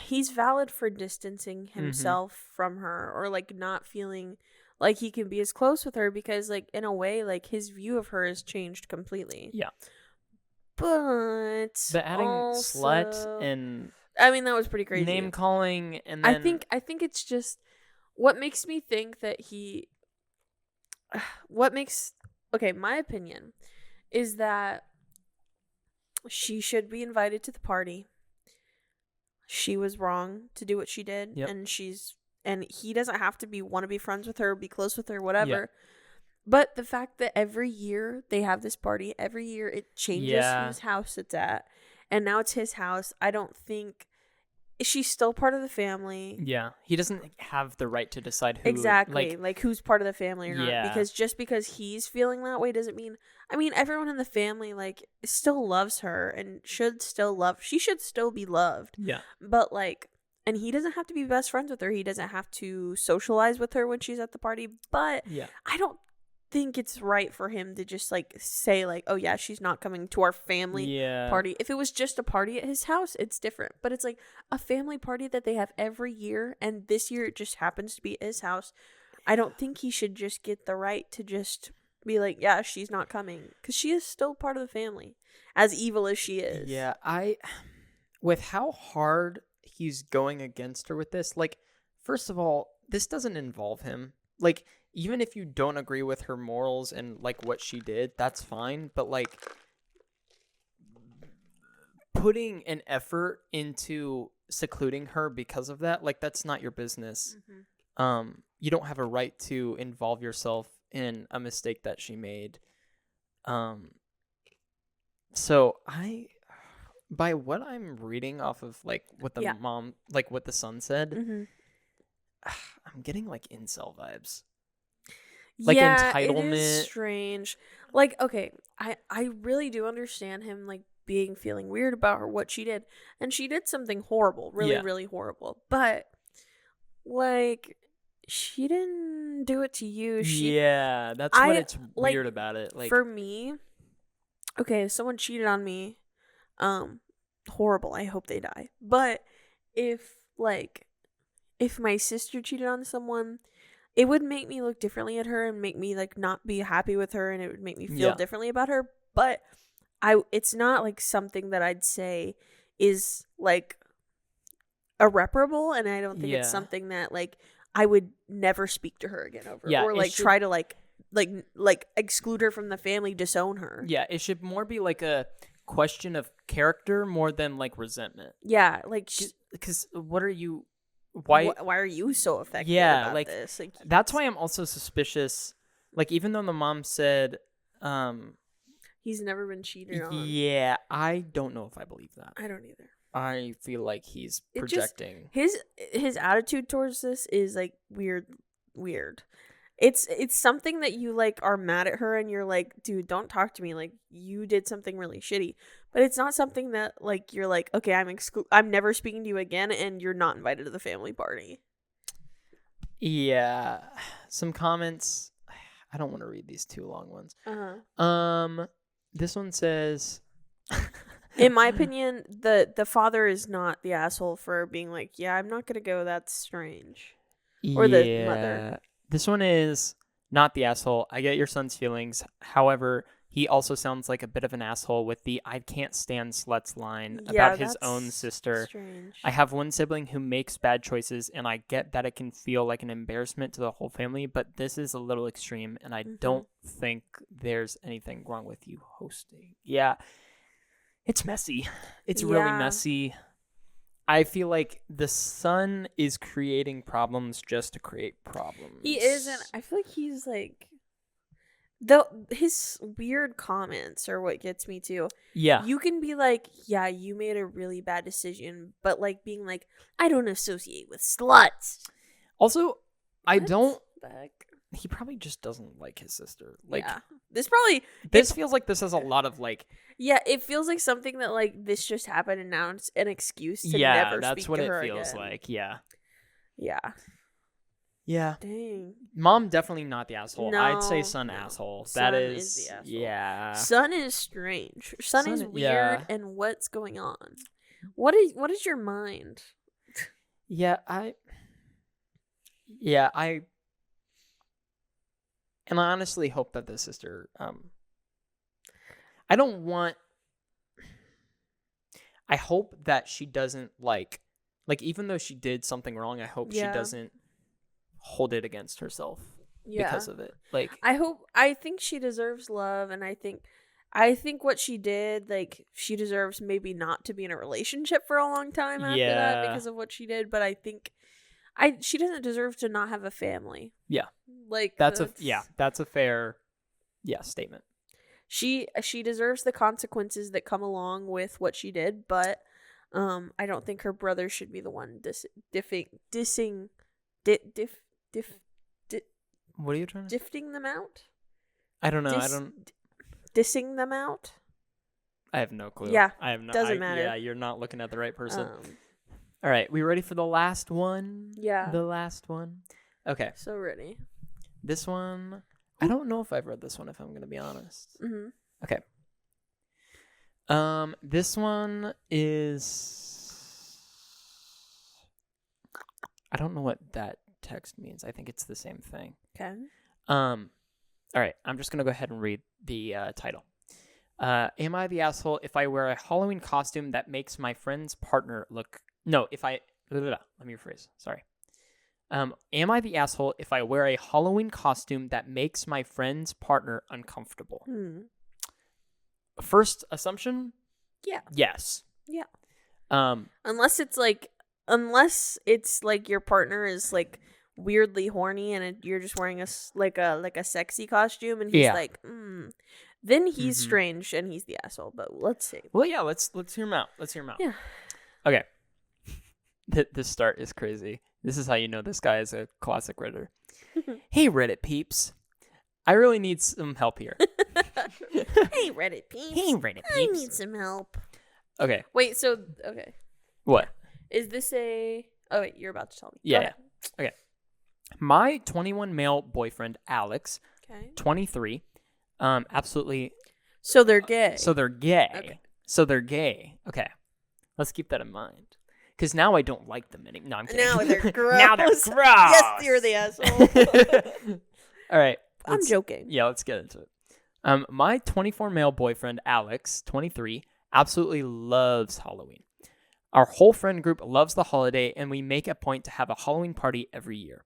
he's valid for distancing himself from her or like not feeling like he can be as close with her because like in a way like his view of her has changed completely. Yeah. But adding also, slut and I mean that was pretty crazy. name calling and then I think it's just what makes me think that my opinion is that she should be invited to the party. She was wrong to do what she did. Yep. And he doesn't have to want to be friends with her, be close with her, whatever. Yeah. But the fact that every year they have this party, every year it changes whose house it's at. And now it's his house. I don't think she's still part of the family. Yeah, he doesn't have the right to decide who Exactly. Like who's part of the family or not. Yeah. Because just because he's feeling that way doesn't mean everyone in the family like still loves her and she should still be loved. Yeah. But like and he doesn't have to be best friends with her. He doesn't have to socialize with her when she's at the party. But Yeah. I don't think it's right for him to just like say like, oh yeah, she's not coming to our family party. If it was just a party at his house, it's different. But it's like a family party that they have every year, and this year it just happens to be at his house. I don't think he should just get the right to just be like, yeah, she's not coming, because she is still part of the family, as evil as she is. Yeah, with how hard he's going against her with this. Like, first of all, this doesn't involve him. Like, even if you don't agree with her morals and like what she did, that's fine. But like, putting an effort into secluding her because of that, like, that's not your business. You don't have a right to involve yourself in a mistake that she made. So by what I'm reading off of like what the mom, like what the son said, I'm getting like incel vibes. Like entitlement. It is strange. Like, okay, I really do understand him like feeling weird about her, what she did. And she did something horrible, really horrible. But like, she didn't do it to you. That's what it's weird about it. Like, for me, okay, if someone cheated on me, horrible. I hope they die. But if my sister cheated on someone, it would make me look differently at her and make me like not be happy with her, and it would make me feel differently about her. But it's not like something that I'd say is like irreparable, and I don't think it's something that like I would never speak to her again over, or like try to like exclude her from the family, disown her. Yeah, it should more be like a question of character more than like resentment. Yeah, like because what are you? Why are you so affected about like, this? Like, that's why I'm also suspicious. Like, even though the mom said, he's never been cheated on. Yeah, I don't know if I believe that. I don't either. I feel like he's projecting. His attitude towards this is like weird. It's something that you like are mad at her and you're like, dude, don't talk to me. Like, you did something really shitty. But it's not something that like you're like, okay, I'm never speaking to you again, and you're not invited to the family party. Yeah, some comments. I don't want to read these two long ones. This one says, in my opinion, the father is not the asshole for being like, yeah, I'm not gonna go. That's strange. Or the mother. This one is not the asshole. I get your son's feelings. However, he also sounds like a bit of an asshole with the "I can't stand sluts" line about his own sister. Strange. I have one sibling who makes bad choices, and I get that it can feel like an embarrassment to the whole family, but this is a little extreme, and I don't think there's anything wrong with you hosting. Yeah, it's messy. It's really messy. I feel like the son is creating problems just to create problems. He isn't. I feel like he's like... his weird comments are what gets me too. Yeah. You can be like, yeah, you made a really bad decision, but like being like, I don't associate with sluts. Also, I don't... He probably just doesn't like his sister. Like, yeah. This feels like this has a lot of like... Yeah, it feels like something that like this just happened and now it's an excuse to never speak to her again. Yeah, that's what it feels like. Yeah. Yeah. Yeah. Dang. Mom definitely not the asshole. No, I'd say son asshole. That is the asshole. Yeah. Son is strange. Son is weird, and what's going on? What is your mind? I honestly hope that the sister I hope that she doesn't like even though she did something wrong, I hope she doesn't hold it against herself because of it. Like, I think she deserves love, and I think what she did, like, she deserves maybe not to be in a relationship for a long time after that because of what she did, but I think she doesn't deserve to not have a family. Yeah. Like, that's a fair statement. She deserves the consequences that come along with what she did, but I don't think her brother should be the one what are you trying to... Difting them out? I don't know. Dissing them out? I have no clue. Yeah. I have no... Doesn't matter. Yeah, you're not looking at the right person. All right. We ready for the last one? Yeah. The last one? Okay. So ready. This one... I don't know if I've read this one, if I'm going to be honest. Mm-hmm. Okay. This one is... I don't know what that text means. I think it's the same thing. Okay. All right. I'm just going to go ahead and read the title. Am I the asshole if I wear a Halloween costume that makes my friend's partner look No, if I... Let me rephrase. Sorry. Am I the asshole if I wear a Halloween costume that makes my friend's partner uncomfortable? First assumption? Yeah. Yes. Yeah. Unless it's like your partner is like weirdly horny and you're just wearing a sexy costume and he's like, then he's strange and he's the asshole. But let's see. Well, yeah, let's hear him out. Yeah. Okay. This start is crazy. This is how you know this guy is a classic Redditor. Hey, Reddit peeps. I really need some help here. Hey, Reddit peeps. I need some help. Okay. Wait, okay. What? Is this a... Oh, wait, you're about to tell me. Yeah. Okay. My 21 male boyfriend, Alex, 23, absolutely... So they're gay. Okay. So they're gay. Okay. Let's keep that in mind. Because now I don't like them anymore. No, I'm kidding. Now they're gross. Now they're gross. Yes, you're the asshole. All right. I'm joking. Yeah, let's get into it. My 24 male boyfriend, Alex, 23, absolutely loves Halloween. Our whole friend group loves the holiday, and we make a point to have a Halloween party every year.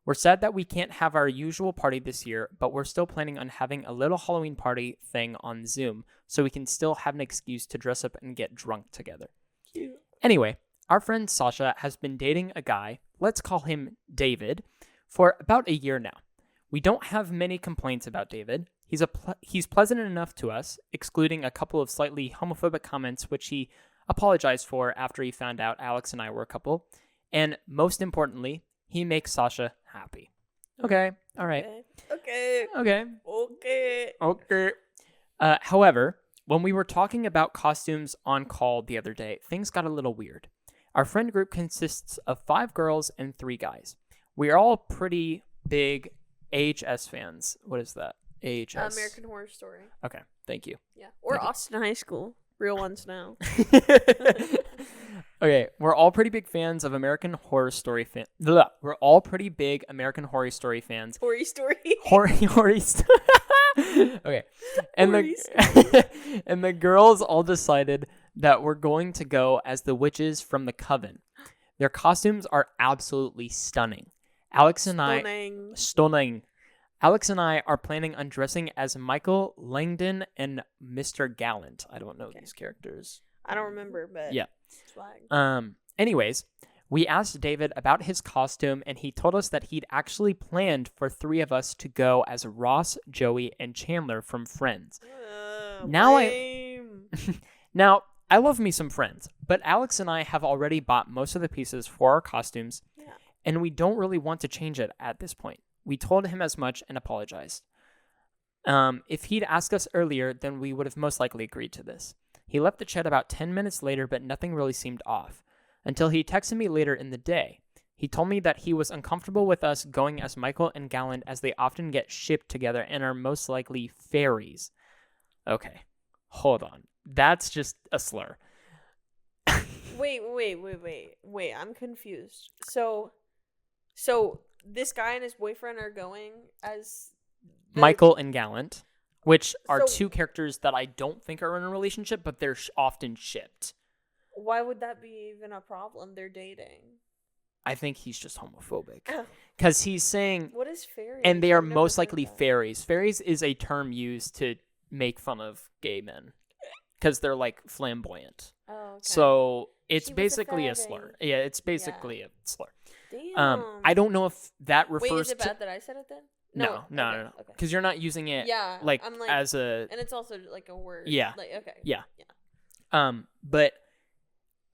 We're sad that we can't have our usual party this year, but we're still planning on having a little Halloween party thing on Zoom, so we can still have an excuse to dress up and get drunk together. Cute. Anyway, our friend Sasha has been dating a guy, let's call him David, for about a year now. We don't have many complaints about David. He's pleasant enough to us, excluding a couple of slightly homophobic comments which he apologized for after he found out Alex and I were a couple. And most importantly, he makes Sasha happy. Okay, all right. Okay. However, when we were talking about costumes on call the other day, things got a little weird. Our friend group consists of 5 girls and 3 guys. We are all pretty big AHS fans. What is that? AHS? American Horror Story. Okay, thank you. Yeah, or Austin High School. Real ones now. Okay, we're all pretty big fans of American Horror Story fans. We're all pretty big American Horror Story fans. Horror Story. Horror Story. Okay, and and the girls all decided that we're going to go as the witches from the Coven. Their costumes are absolutely stunning. Stunning. Alex and I are planning on dressing as Michael Langdon and Mr. Gallant. I don't know these characters. I don't remember, but yeah. It's fine. Anyways, we asked David about his costume, and he told us that he'd actually planned for 3 of us to go as Ross, Joey, and Chandler from Friends. Now I love me some Friends, but Alex and I have already bought most of the pieces for our costumes, and we don't really want to change it at this point. We told him as much and apologized. If he'd asked us earlier, then we would have most likely agreed to this. He left the chat about 10 minutes later, but nothing really seemed off, until he texted me later in the day. He told me that he was uncomfortable with us going as Michael and Gallant, as they often get shipped together and are most likely fairies. Okay, hold on. That's just a slur. Wait. I'm confused. So this guy and his boyfriend are going as Michael and Gallant, which are 2 characters that I don't think are in a relationship, but they're often shipped. Why would that be even a problem? They're dating. I think he's just homophobic. Because he's saying... What is fairy? And they are most likely fairies. Fairies is a term used to make fun of gay men. Because they're, like, flamboyant. Oh, okay. So it's basically a slur. Yeah, it's basically a slur. Damn. I don't know if that refers to... Wait, is it bad that I said it then? No. Because you're not using it as a... And it's also like a word. Yeah. Like, okay. Yeah. But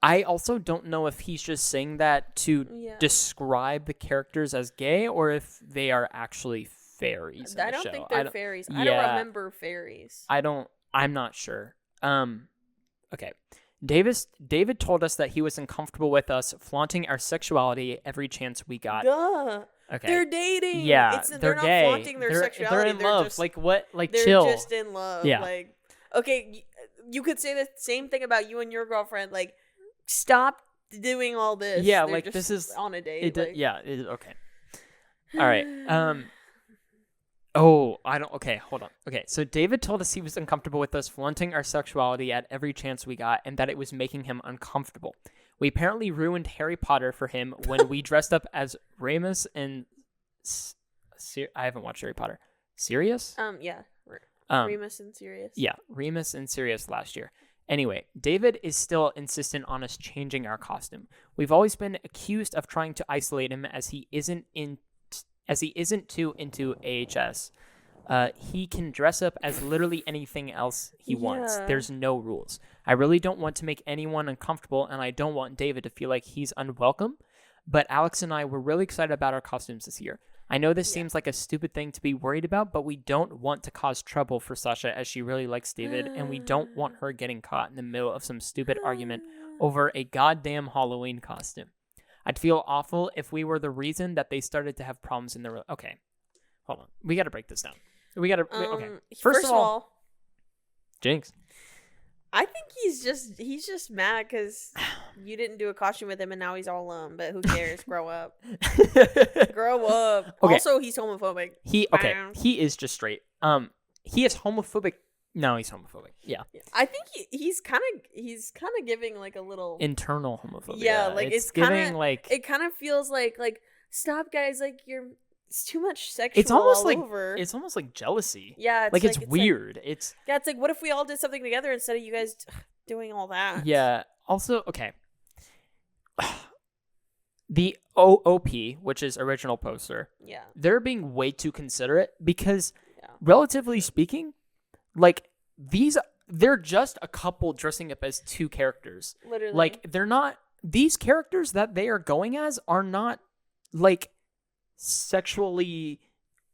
I also don't know if he's just saying that to describe the characters as gay or if they are actually fairies. I don't think they're fairies. I don't remember fairies. I'm not sure. Okay. David told us that he was uncomfortable with us flaunting our sexuality every chance we got. Duh. Okay. They're dating. Yeah, they're not gay. flaunting their sexuality. They're in love. Just, like what? Like they're chill. They're just in love. Yeah. Like, okay, you could say the same thing about you and your girlfriend. Like, stop doing all this. Yeah, they're like just this is on a date. Okay. All right. Okay, hold on. Okay, so David told us he was uncomfortable with us flaunting our sexuality at every chance we got and that it was making him uncomfortable. We apparently ruined Harry Potter for him when we dressed up as Remus and I haven't watched Harry Potter. Sirius? Yeah. Remus and Sirius. Yeah, Remus and Sirius last year. Anyway, David is still insistent on us changing our costume. We've always been accused of trying to isolate him as he isn't too into AHS. He can dress up as literally anything else he wants. There's no rules. I really don't want to make anyone uncomfortable, and I don't want David to feel like he's unwelcome. But Alex and I were really excited about our costumes this year. I know this seems like a stupid thing to be worried about, but we don't want to cause trouble for Sasha as she really likes David, and we don't want her getting caught in the middle of some stupid argument over a goddamn Halloween costume. I'd feel awful if we were the reason that they started to have problems in their... Okay, hold on. We got to break this down. Okay. First of all, Jinx. I think he's just mad because you didn't do a costume with him and now he's all alone. But who cares? Grow up. Grow up. Okay. Also, he's homophobic. He is just straight. He is homophobic. No, he's homophobic. Yeah. I think he's kind of giving like a little internal homophobia. Yeah, like it's giving kinda, like it kind of feels like stop guys, like it's too much sexual. It's almost all over. It's almost like jealousy. Yeah, it's weird. Like, it's like, what if we all did something together instead of you guys doing all that? Yeah. Also, okay. The OOP, which is original poster. Yeah. They're being way too considerate because, relatively speaking, like they're just a couple dressing up as two characters. Literally. Like they're not. These characters that they are going as are not like sexually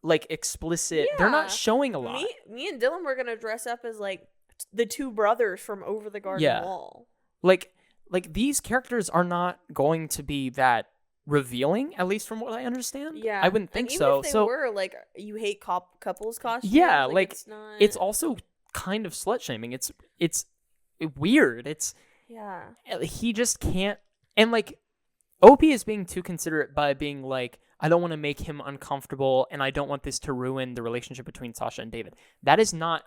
like explicit. They're not showing a lot. Me and Dylan were gonna dress up as like the two brothers from Over the Garden Wall. Like these characters are not going to be that revealing, at least from what I understand. Yeah, I wouldn't think even so. If they so were like, you hate couples costumes. Yeah, it's also kind of slut shaming. It's weird. He just can't. And like OP is being too considerate by being like, I don't want to make him uncomfortable, and I don't want this to ruin the relationship between Sasha and David. That is not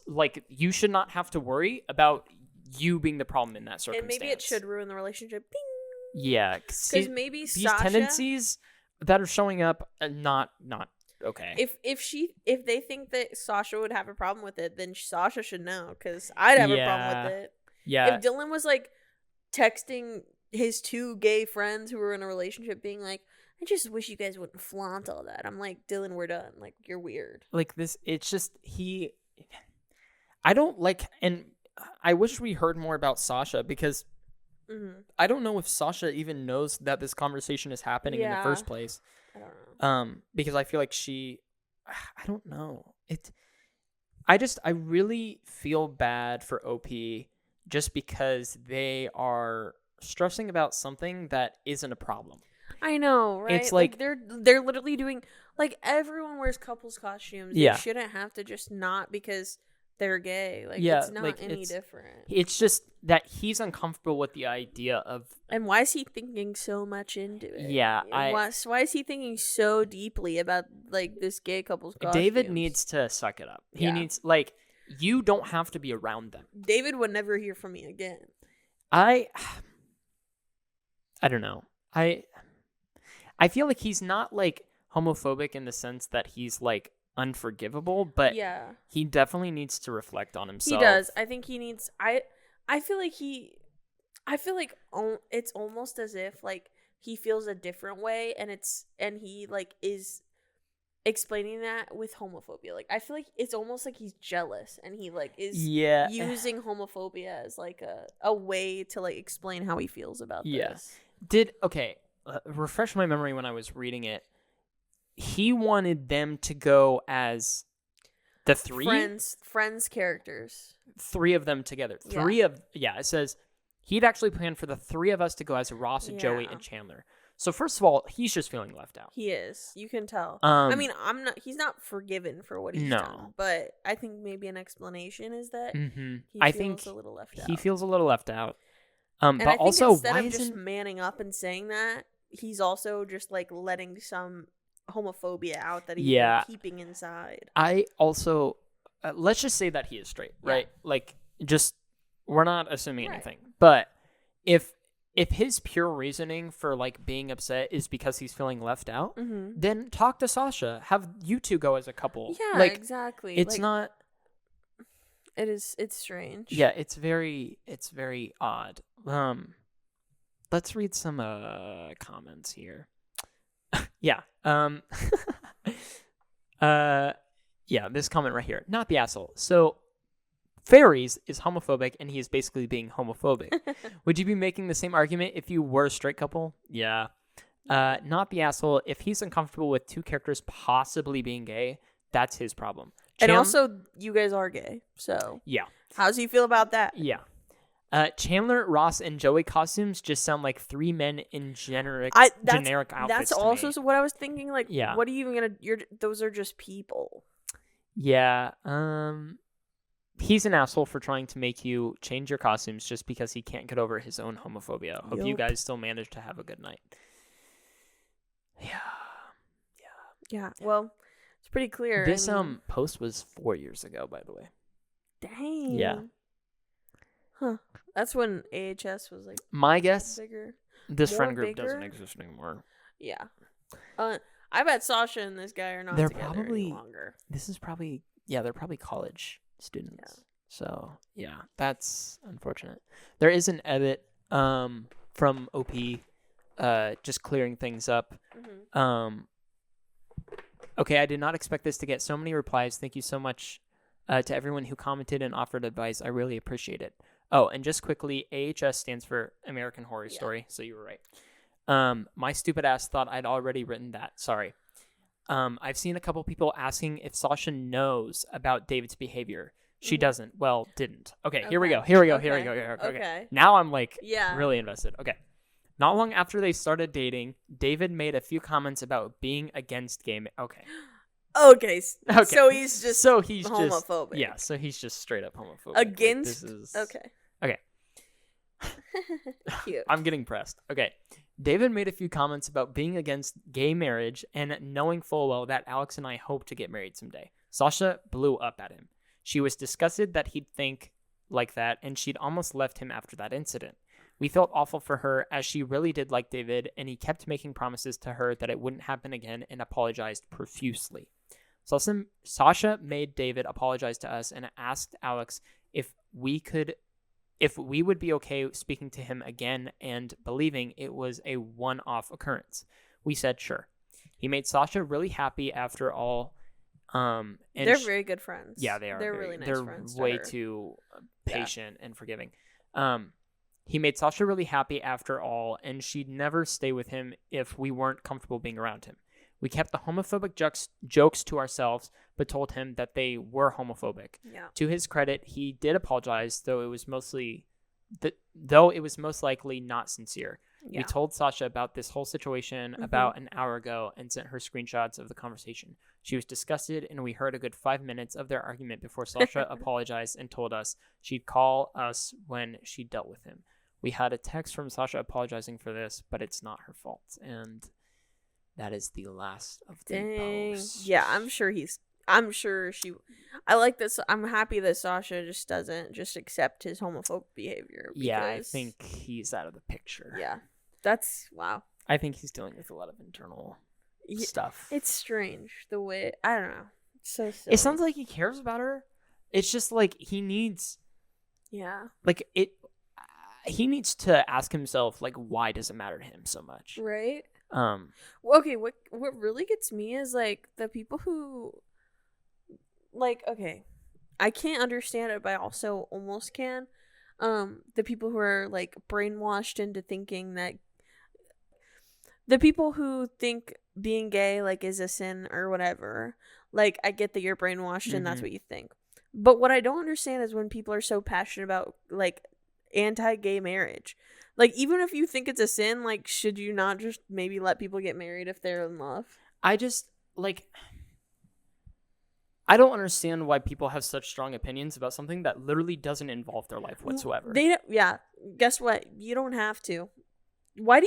like, you should not have to worry about you being the problem in that circumstance. And maybe it should ruin the relationship. Bing. Yeah, because maybe these Sasha, tendencies that are showing up, not okay. If they think that Sasha would have a problem with it, then Sasha should know, because I'd have a problem with it. Yeah. If Dylan was like texting his two gay friends who were in a relationship, being like, I just wish you guys wouldn't flaunt all that. I'm like, Dylan, we're done. Like, you're weird. Like this, it's just I don't like, and I wish we heard more about Sasha because I don't know if Sasha even knows that this conversation is happening in the first place. I don't know. Because I feel like I don't know. I really feel bad for OP just because they are stressing about something that isn't a problem. I know, right? It's like they're literally doing, like, everyone wears couples costumes. Yeah. They shouldn't have to just not because they're gay. Like, yeah, it's not like, any different. It's just that he's uncomfortable with the idea of... And why is he thinking so much into it? Yeah, why is he thinking so deeply about, like, this gay couple's costumes? David needs to suck it up. He needs, like, you don't have to be around them. David would never hear from me again. I don't know. I feel like he's not, like, homophobic in the sense that he's, like, unforgivable, but he definitely needs to reflect on himself. He does. I think he needs... I feel like it's almost as if, like, he feels a different way, and he, like, is explaining that with homophobia. Like, I feel like it's almost like he's jealous, and he, like, is using homophobia as, like, a way to, like, explain how he feels about this. Refresh my memory when I was reading it. He wanted them to go as the three friends characters. Three of them together. It says he'd actually planned for the three of us to go as Ross, Joey, and Chandler. So first of all, he's just feeling left out. He is. You can tell. I mean, he's not forgiven for what he's done, but I think maybe an explanation is that he feels a little left out. He feels a little left out. And but I think also, instead why of isn't just manning up and saying that, he's also just, like, letting some homophobia out that he's been keeping inside. I also let's just say that he is straight, right? Like, just, we're not assuming anything. But if if his pure reasoning for like being upset is because he's feeling left out, Mm-hmm. then talk to Sasha. Have you two go as a couple. Yeah, like, exactly. It's like, not. It's strange. Yeah, it's very odd. Let's read some comments here. Yeah. Yeah, this comment right here. Not the asshole. So Fairies is homophobic and he is basically being homophobic. Would you be making the same argument if you were a straight couple? Yeah. Not the asshole. If he's uncomfortable with two characters possibly being gay, that's his problem. And also, you guys are gay, so yeah. How does he feel about that? Yeah. Chandler, Ross, and Joey costumes just sound like three men in generic outfits. That's also what I was thinking. Like, Yeah. what are you even gonna? Those are just people. Yeah. He's an asshole for trying to make you change your costumes just because he can't get over his own homophobia. Hope you guys still manage to have a good night. Yeah. Well, it's pretty clear. This post was 4 years ago, by the way. Dang. Yeah. Huh. That's when AHS was like My guess, bigger. this More friend group bigger? doesn't exist anymore. Yeah. I bet Sasha and this guy are not They're together probably- any longer. They're probably college students. Yeah. So, yeah, that's unfortunate. There is an edit from OP just clearing things up. Mm-hmm. Okay, I did not expect this to get so many replies. Thank you so much to everyone who commented and offered advice. I really appreciate it. Oh, and just quickly, AHS stands for American Horror Story, so you were right. My stupid ass thought I'd already written that. Sorry. I've seen a couple people asking if Sasha knows about David's behavior. She doesn't. Well, didn't. Okay, here we go. Okay. Now I'm like really invested. Okay. Not long after they started dating, David made a few comments about being against gay men. Okay. Okay. So he's just Just, homophobic. yeah, so he's just straight up homophobic. Against. Like, this is... Okay. Okay. Cute. I'm getting pressed. Okay. David made a few comments about being against gay marriage and knowing full well that Alex and I hope to get married someday. Sasha blew up at him. She was disgusted that he'd think like that, and she'd almost left him after that incident. We felt awful for her as she really did like David, and he kept making promises to her that it wouldn't happen again and apologized profusely. Sasha made David apologize to us and asked Alex if we would be okay speaking to him again and believing it was a one-off occurrence. We said sure. He made Sasha really happy after all. And they're very good friends. Yeah, they are. They're really nice friends. They're way too patient and forgiving. He made Sasha really happy after all, and she'd never stay with him if we weren't comfortable being around him. We kept the homophobic jokes to ourselves, but told him that they were homophobic. Yeah. To his credit, he did apologize, though it was most likely not sincere. Yeah. We told Sasha about this whole situation about an hour ago and sent her screenshots of the conversation. She was disgusted, and we heard a good 5 minutes of their argument before Sasha apologized and told us she'd call us when she dealt with him. We had a text from Sasha apologizing for this, but it's not her fault. And that is the last of the posts. Yeah, I like this. I'm happy that Sasha just doesn't just accept his homophobic behavior. Yeah, I think he's out of the picture. Yeah. That's, wow. I think he's dealing with a lot of internal stuff. It's strange the way, I don't know. It's so silly. It sounds like he cares about her. It's just like he needs... Yeah. Like, he needs to ask himself, like, why does it matter to him so much? Right? Okay, what really gets me is, like, the people who... Like, okay, I can't understand it, but I also almost can. The people who are, like, brainwashed into thinking that... The people who think being gay, like, is a sin or whatever. Like, I get that you're brainwashed and that's what you think. But what I don't understand is when people are so passionate about, like, anti-gay marriage. Like, even if you think it's a sin, like, should you not just maybe let people get married if they're in love? I just, like... I don't understand why people have such strong opinions about something that literally doesn't involve their life whatsoever. Yeah. Guess what? You don't have to. Why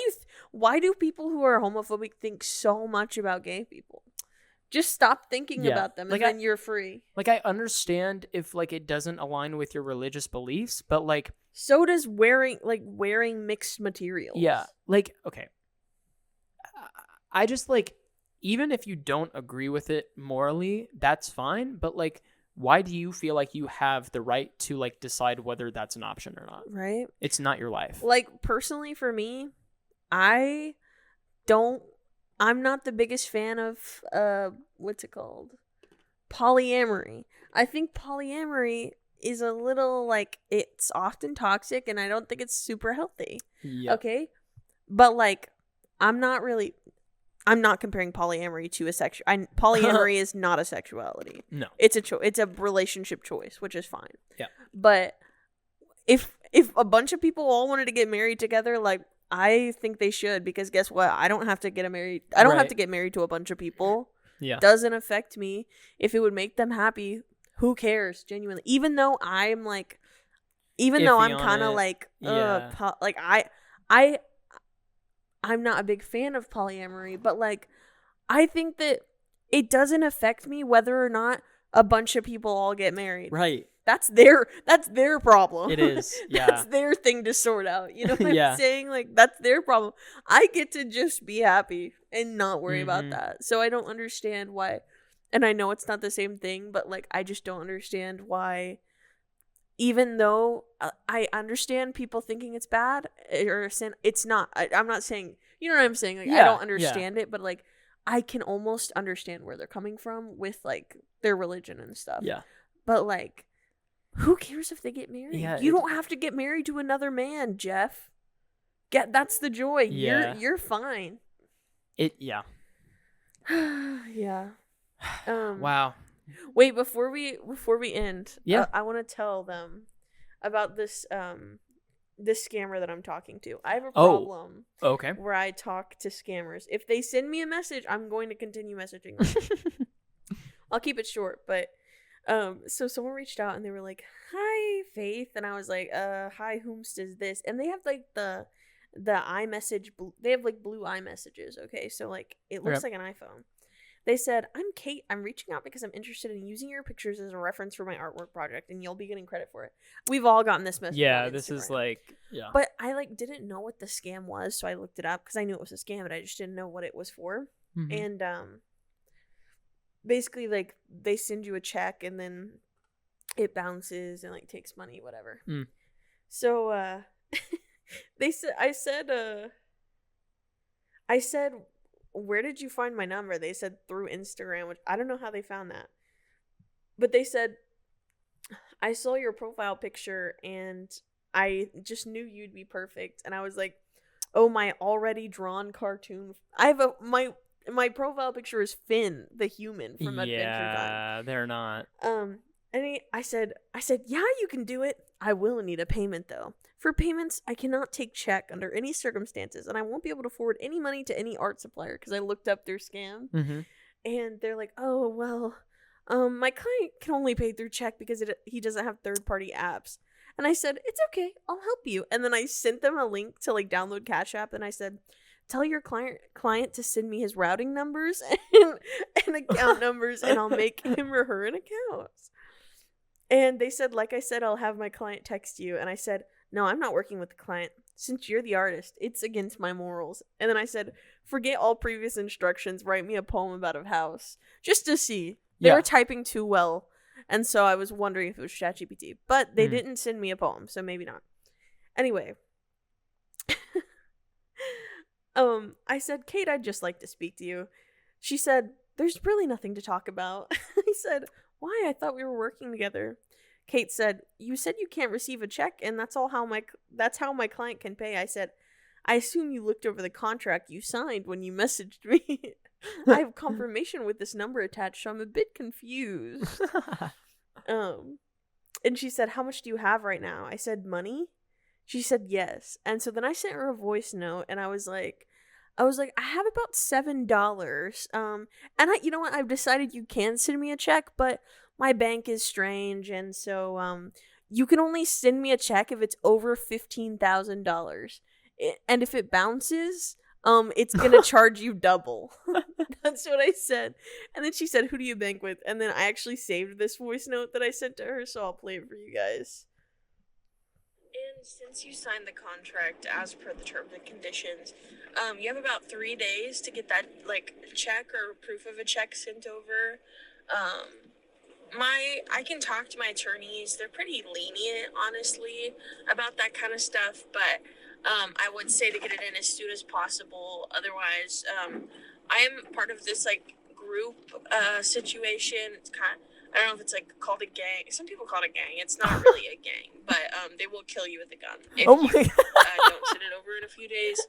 do people who are homophobic think so much about gay people? Just stop thinking Yeah. about them, and Like, then you're free. Like, I understand if, like, it doesn't align with your religious beliefs, but, like... So does wearing mixed materials. Yeah. Like, okay. I just, like, even if you don't agree with it morally, that's fine. But, like, why do you feel like you have the right to, like, decide whether that's an option or not? Right? It's not your life. Like, personally for me, I'm not the biggest fan of, what's it called? Polyamory. I think polyamory is a little, like, it's often toxic, and I don't think it's super healthy. Yeah. Okay? But, like, I'm not comparing polyamory to a polyamory is not a sexuality. No. It's a relationship choice, which is fine. Yeah. But if a bunch of people all wanted to get married together, like, I think they should, because guess what? I don't have to get married. I don't have to get married to a bunch of people. Yeah. Doesn't affect me. If it would make them happy, who cares? Genuinely. Even though I'm like, I'm kind of like, I'm not a big fan of polyamory, but like, I think that it doesn't affect me whether or not a bunch of people all get married. Right. That's their problem. It is. Yeah. That's their thing to sort out. You know what Yeah. I'm saying? Like, that's their problem. I get to just be happy and not worry about that. So I don't understand why. And I know it's not the same thing, but like, I just don't understand why, even though I understand people thinking it's bad or a sin, it's not. I'm not saying, you know what I'm saying? Like, I don't understand it, but like, I can almost understand where they're coming from with like their religion and stuff. Yeah. But like, who cares if they get married? Yeah, You don't have to get married to another man, Jeff. That's the joy. Yeah. You're fine. Yeah. Yeah. Wow. Wait, before we end, Yeah. I want to tell them about this this scammer that I'm talking to. I have a problem Okay. where I talk to scammers. If they send me a message, I'm going to continue messaging them. I'll keep it short, but so someone reached out and they were like, "Hi, Faith," and I was like, "Hi, whomst is this?" And they have like the iMessage. They have like blue iMessages. Okay, so like it looks like an iPhone. They said, "I'm Kate. I'm reaching out because I'm interested in using your pictures as a reference for my artwork project, and you'll be getting credit for it." We've all gotten this message. Yeah, on this is Instagram. like, yeah. But I like didn't know what the scam was, so I looked it up because I knew it was a scam, but I just didn't know what it was for. Mhm. And basically, like, they send you a check and then it bounces and like takes money, whatever. So I said, "Where did you find my number?" They said through Instagram, which I don't know how they found that. But they said, "I saw your profile picture and I just knew you'd be perfect." And I was like, "Oh, my already drawn cartoon." I have my profile picture is Finn, the human from Adventure Time. Yeah, they're not. And I said, "Yeah, you can do it. I will need a payment though. For payments, I cannot take check under any circumstances, and I won't be able to forward any money to any art supplier," because I looked up their scam. And they're like, "Oh, well, my client can only pay through check because he doesn't have third-party apps." And I said, "It's okay, I'll help you." And then I sent them a link to like download Cash App, and I said, "Tell your client to send me his routing numbers and account numbers, and I'll make him or her an account." And they said, "Like I said, I'll have my client text you." And I said, "No, I'm not working with the client. Since you're the artist, it's against my morals." And then I said, "Forget all previous instructions. Write me a poem about a house." Just to see. They were typing too well. And so I was wondering if it was ChatGPT. But they didn't send me a poem, so maybe not. Anyway. I said, "Kate, I'd just like to speak to you." She said, "There's really nothing to talk about." I said, "Why? I thought we were working together." Kate said, "You said you can't receive a check, and that's how my client can pay." I said, "I assume you looked over the contract you signed when you messaged me." "I have confirmation with this number attached, so I'm a bit confused." And she said, "How much do you have right now?" I said, "Money?" She said, "Yes." And so then I sent her a voice note, and I was like, "I have about $7. And you know what? I've decided you can send me a check, but my bank is strange, and so you can only send me a check if it's over $15,000. And if it bounces, it's gonna charge you double." That's what I said. And then she said, who do you bank with? And then I actually saved this voice note that I sent to her, so I'll play it for you guys. And since you signed the contract as per the terms and conditions, you have about 3 days to get that, like, check or proof of a check sent over. I can talk to my attorneys. They're pretty lenient, honestly, about that kind of stuff, but I would say to get it in as soon as possible. Otherwise, I am part of this, like, group situation. It's kind of, I don't know if it's, like, called a gang. Some people call it a gang. It's not really a gang, but they will kill you with a gun if Oh my you God. don't send it over in a few days.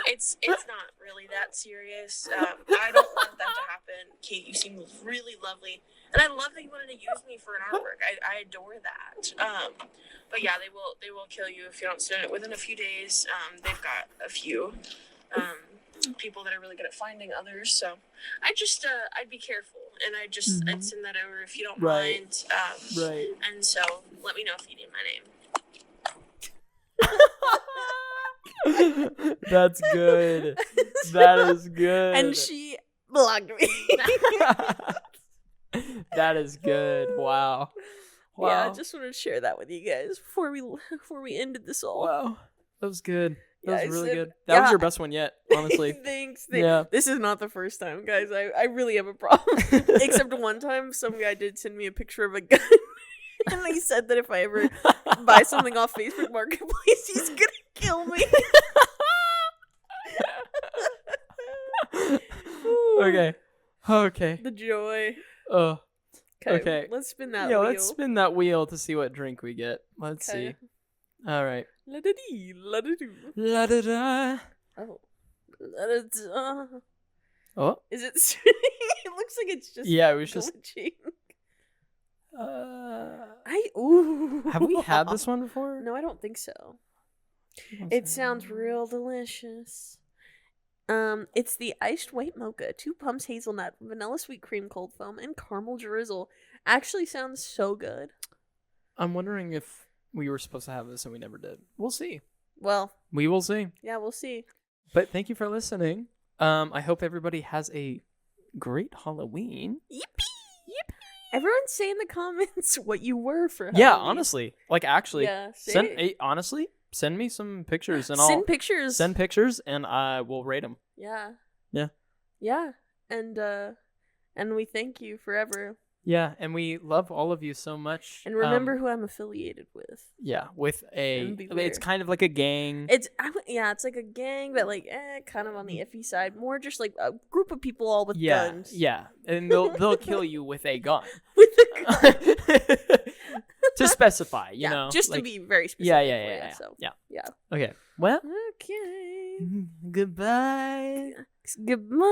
It's not really that serious. I don't want that to happen. Kate, you seem really lovely. And I love that you wanted to use me for an artwork. I adore that. But yeah, they will kill you if you don't send it within a few days. They've got a few people that are really good at finding others. So I'd be careful, and I'd send that over if you don't mind. Right. And so let me know if you need my name. That's good. That is good. And she blocked me. That is good. Wow. Yeah, I just wanted to share that with you guys before we ended this all. Wow. That was good. That Yeah, was really said- good. That was yeah. your best one yet, honestly. Thanks. Yeah. This is not the first time, guys. I really have a problem. Except one time, some guy did send me a picture of a gun. And he said that if I ever buy something off Facebook Marketplace, he's gonna kill me. Okay. Okay. The joy. Oh. Okay. Let's spin that Yeah, wheel. let's spin that wheel to see what drink we get. Let's see. All right. La-da-dee, la-da-doo. La da da. Oh. La-da-da. Oh. Is it... It looks like it's just... Yeah, it was just. glitching. Ooh. Have we had this one before? No, I don't think so. It sounds real delicious. It's the iced white mocha, 2 pumps hazelnut, vanilla sweet cream cold foam, and caramel drizzle. Actually sounds so good. I'm wondering if we were supposed to have this and we never did. We'll see. Well, We will see. yeah, we'll see. But thank you for listening. I hope everybody has a great Halloween. Yippee! Yep. Everyone say in the comments what you were for Yeah, Halloween. honestly. Like, actually. Yeah, say Honestly, send me some pictures and Send I'll pictures. send pictures and I will rate them. Yeah. Yeah. Yeah. And we thank you forever. Yeah, and we love all of you so much. And remember who I'm affiliated with. Yeah, with And beware. it's kind of like a gang. It's like a gang, but like kind of on the iffy side. More just like a group of people all with guns. Yeah, and they'll kill you with a gun. With a gun. To specify, you Yeah, know, just like, to be very specific. yeah. So, Yeah. yeah. Okay. Well, Okay. goodbye. Goodbye.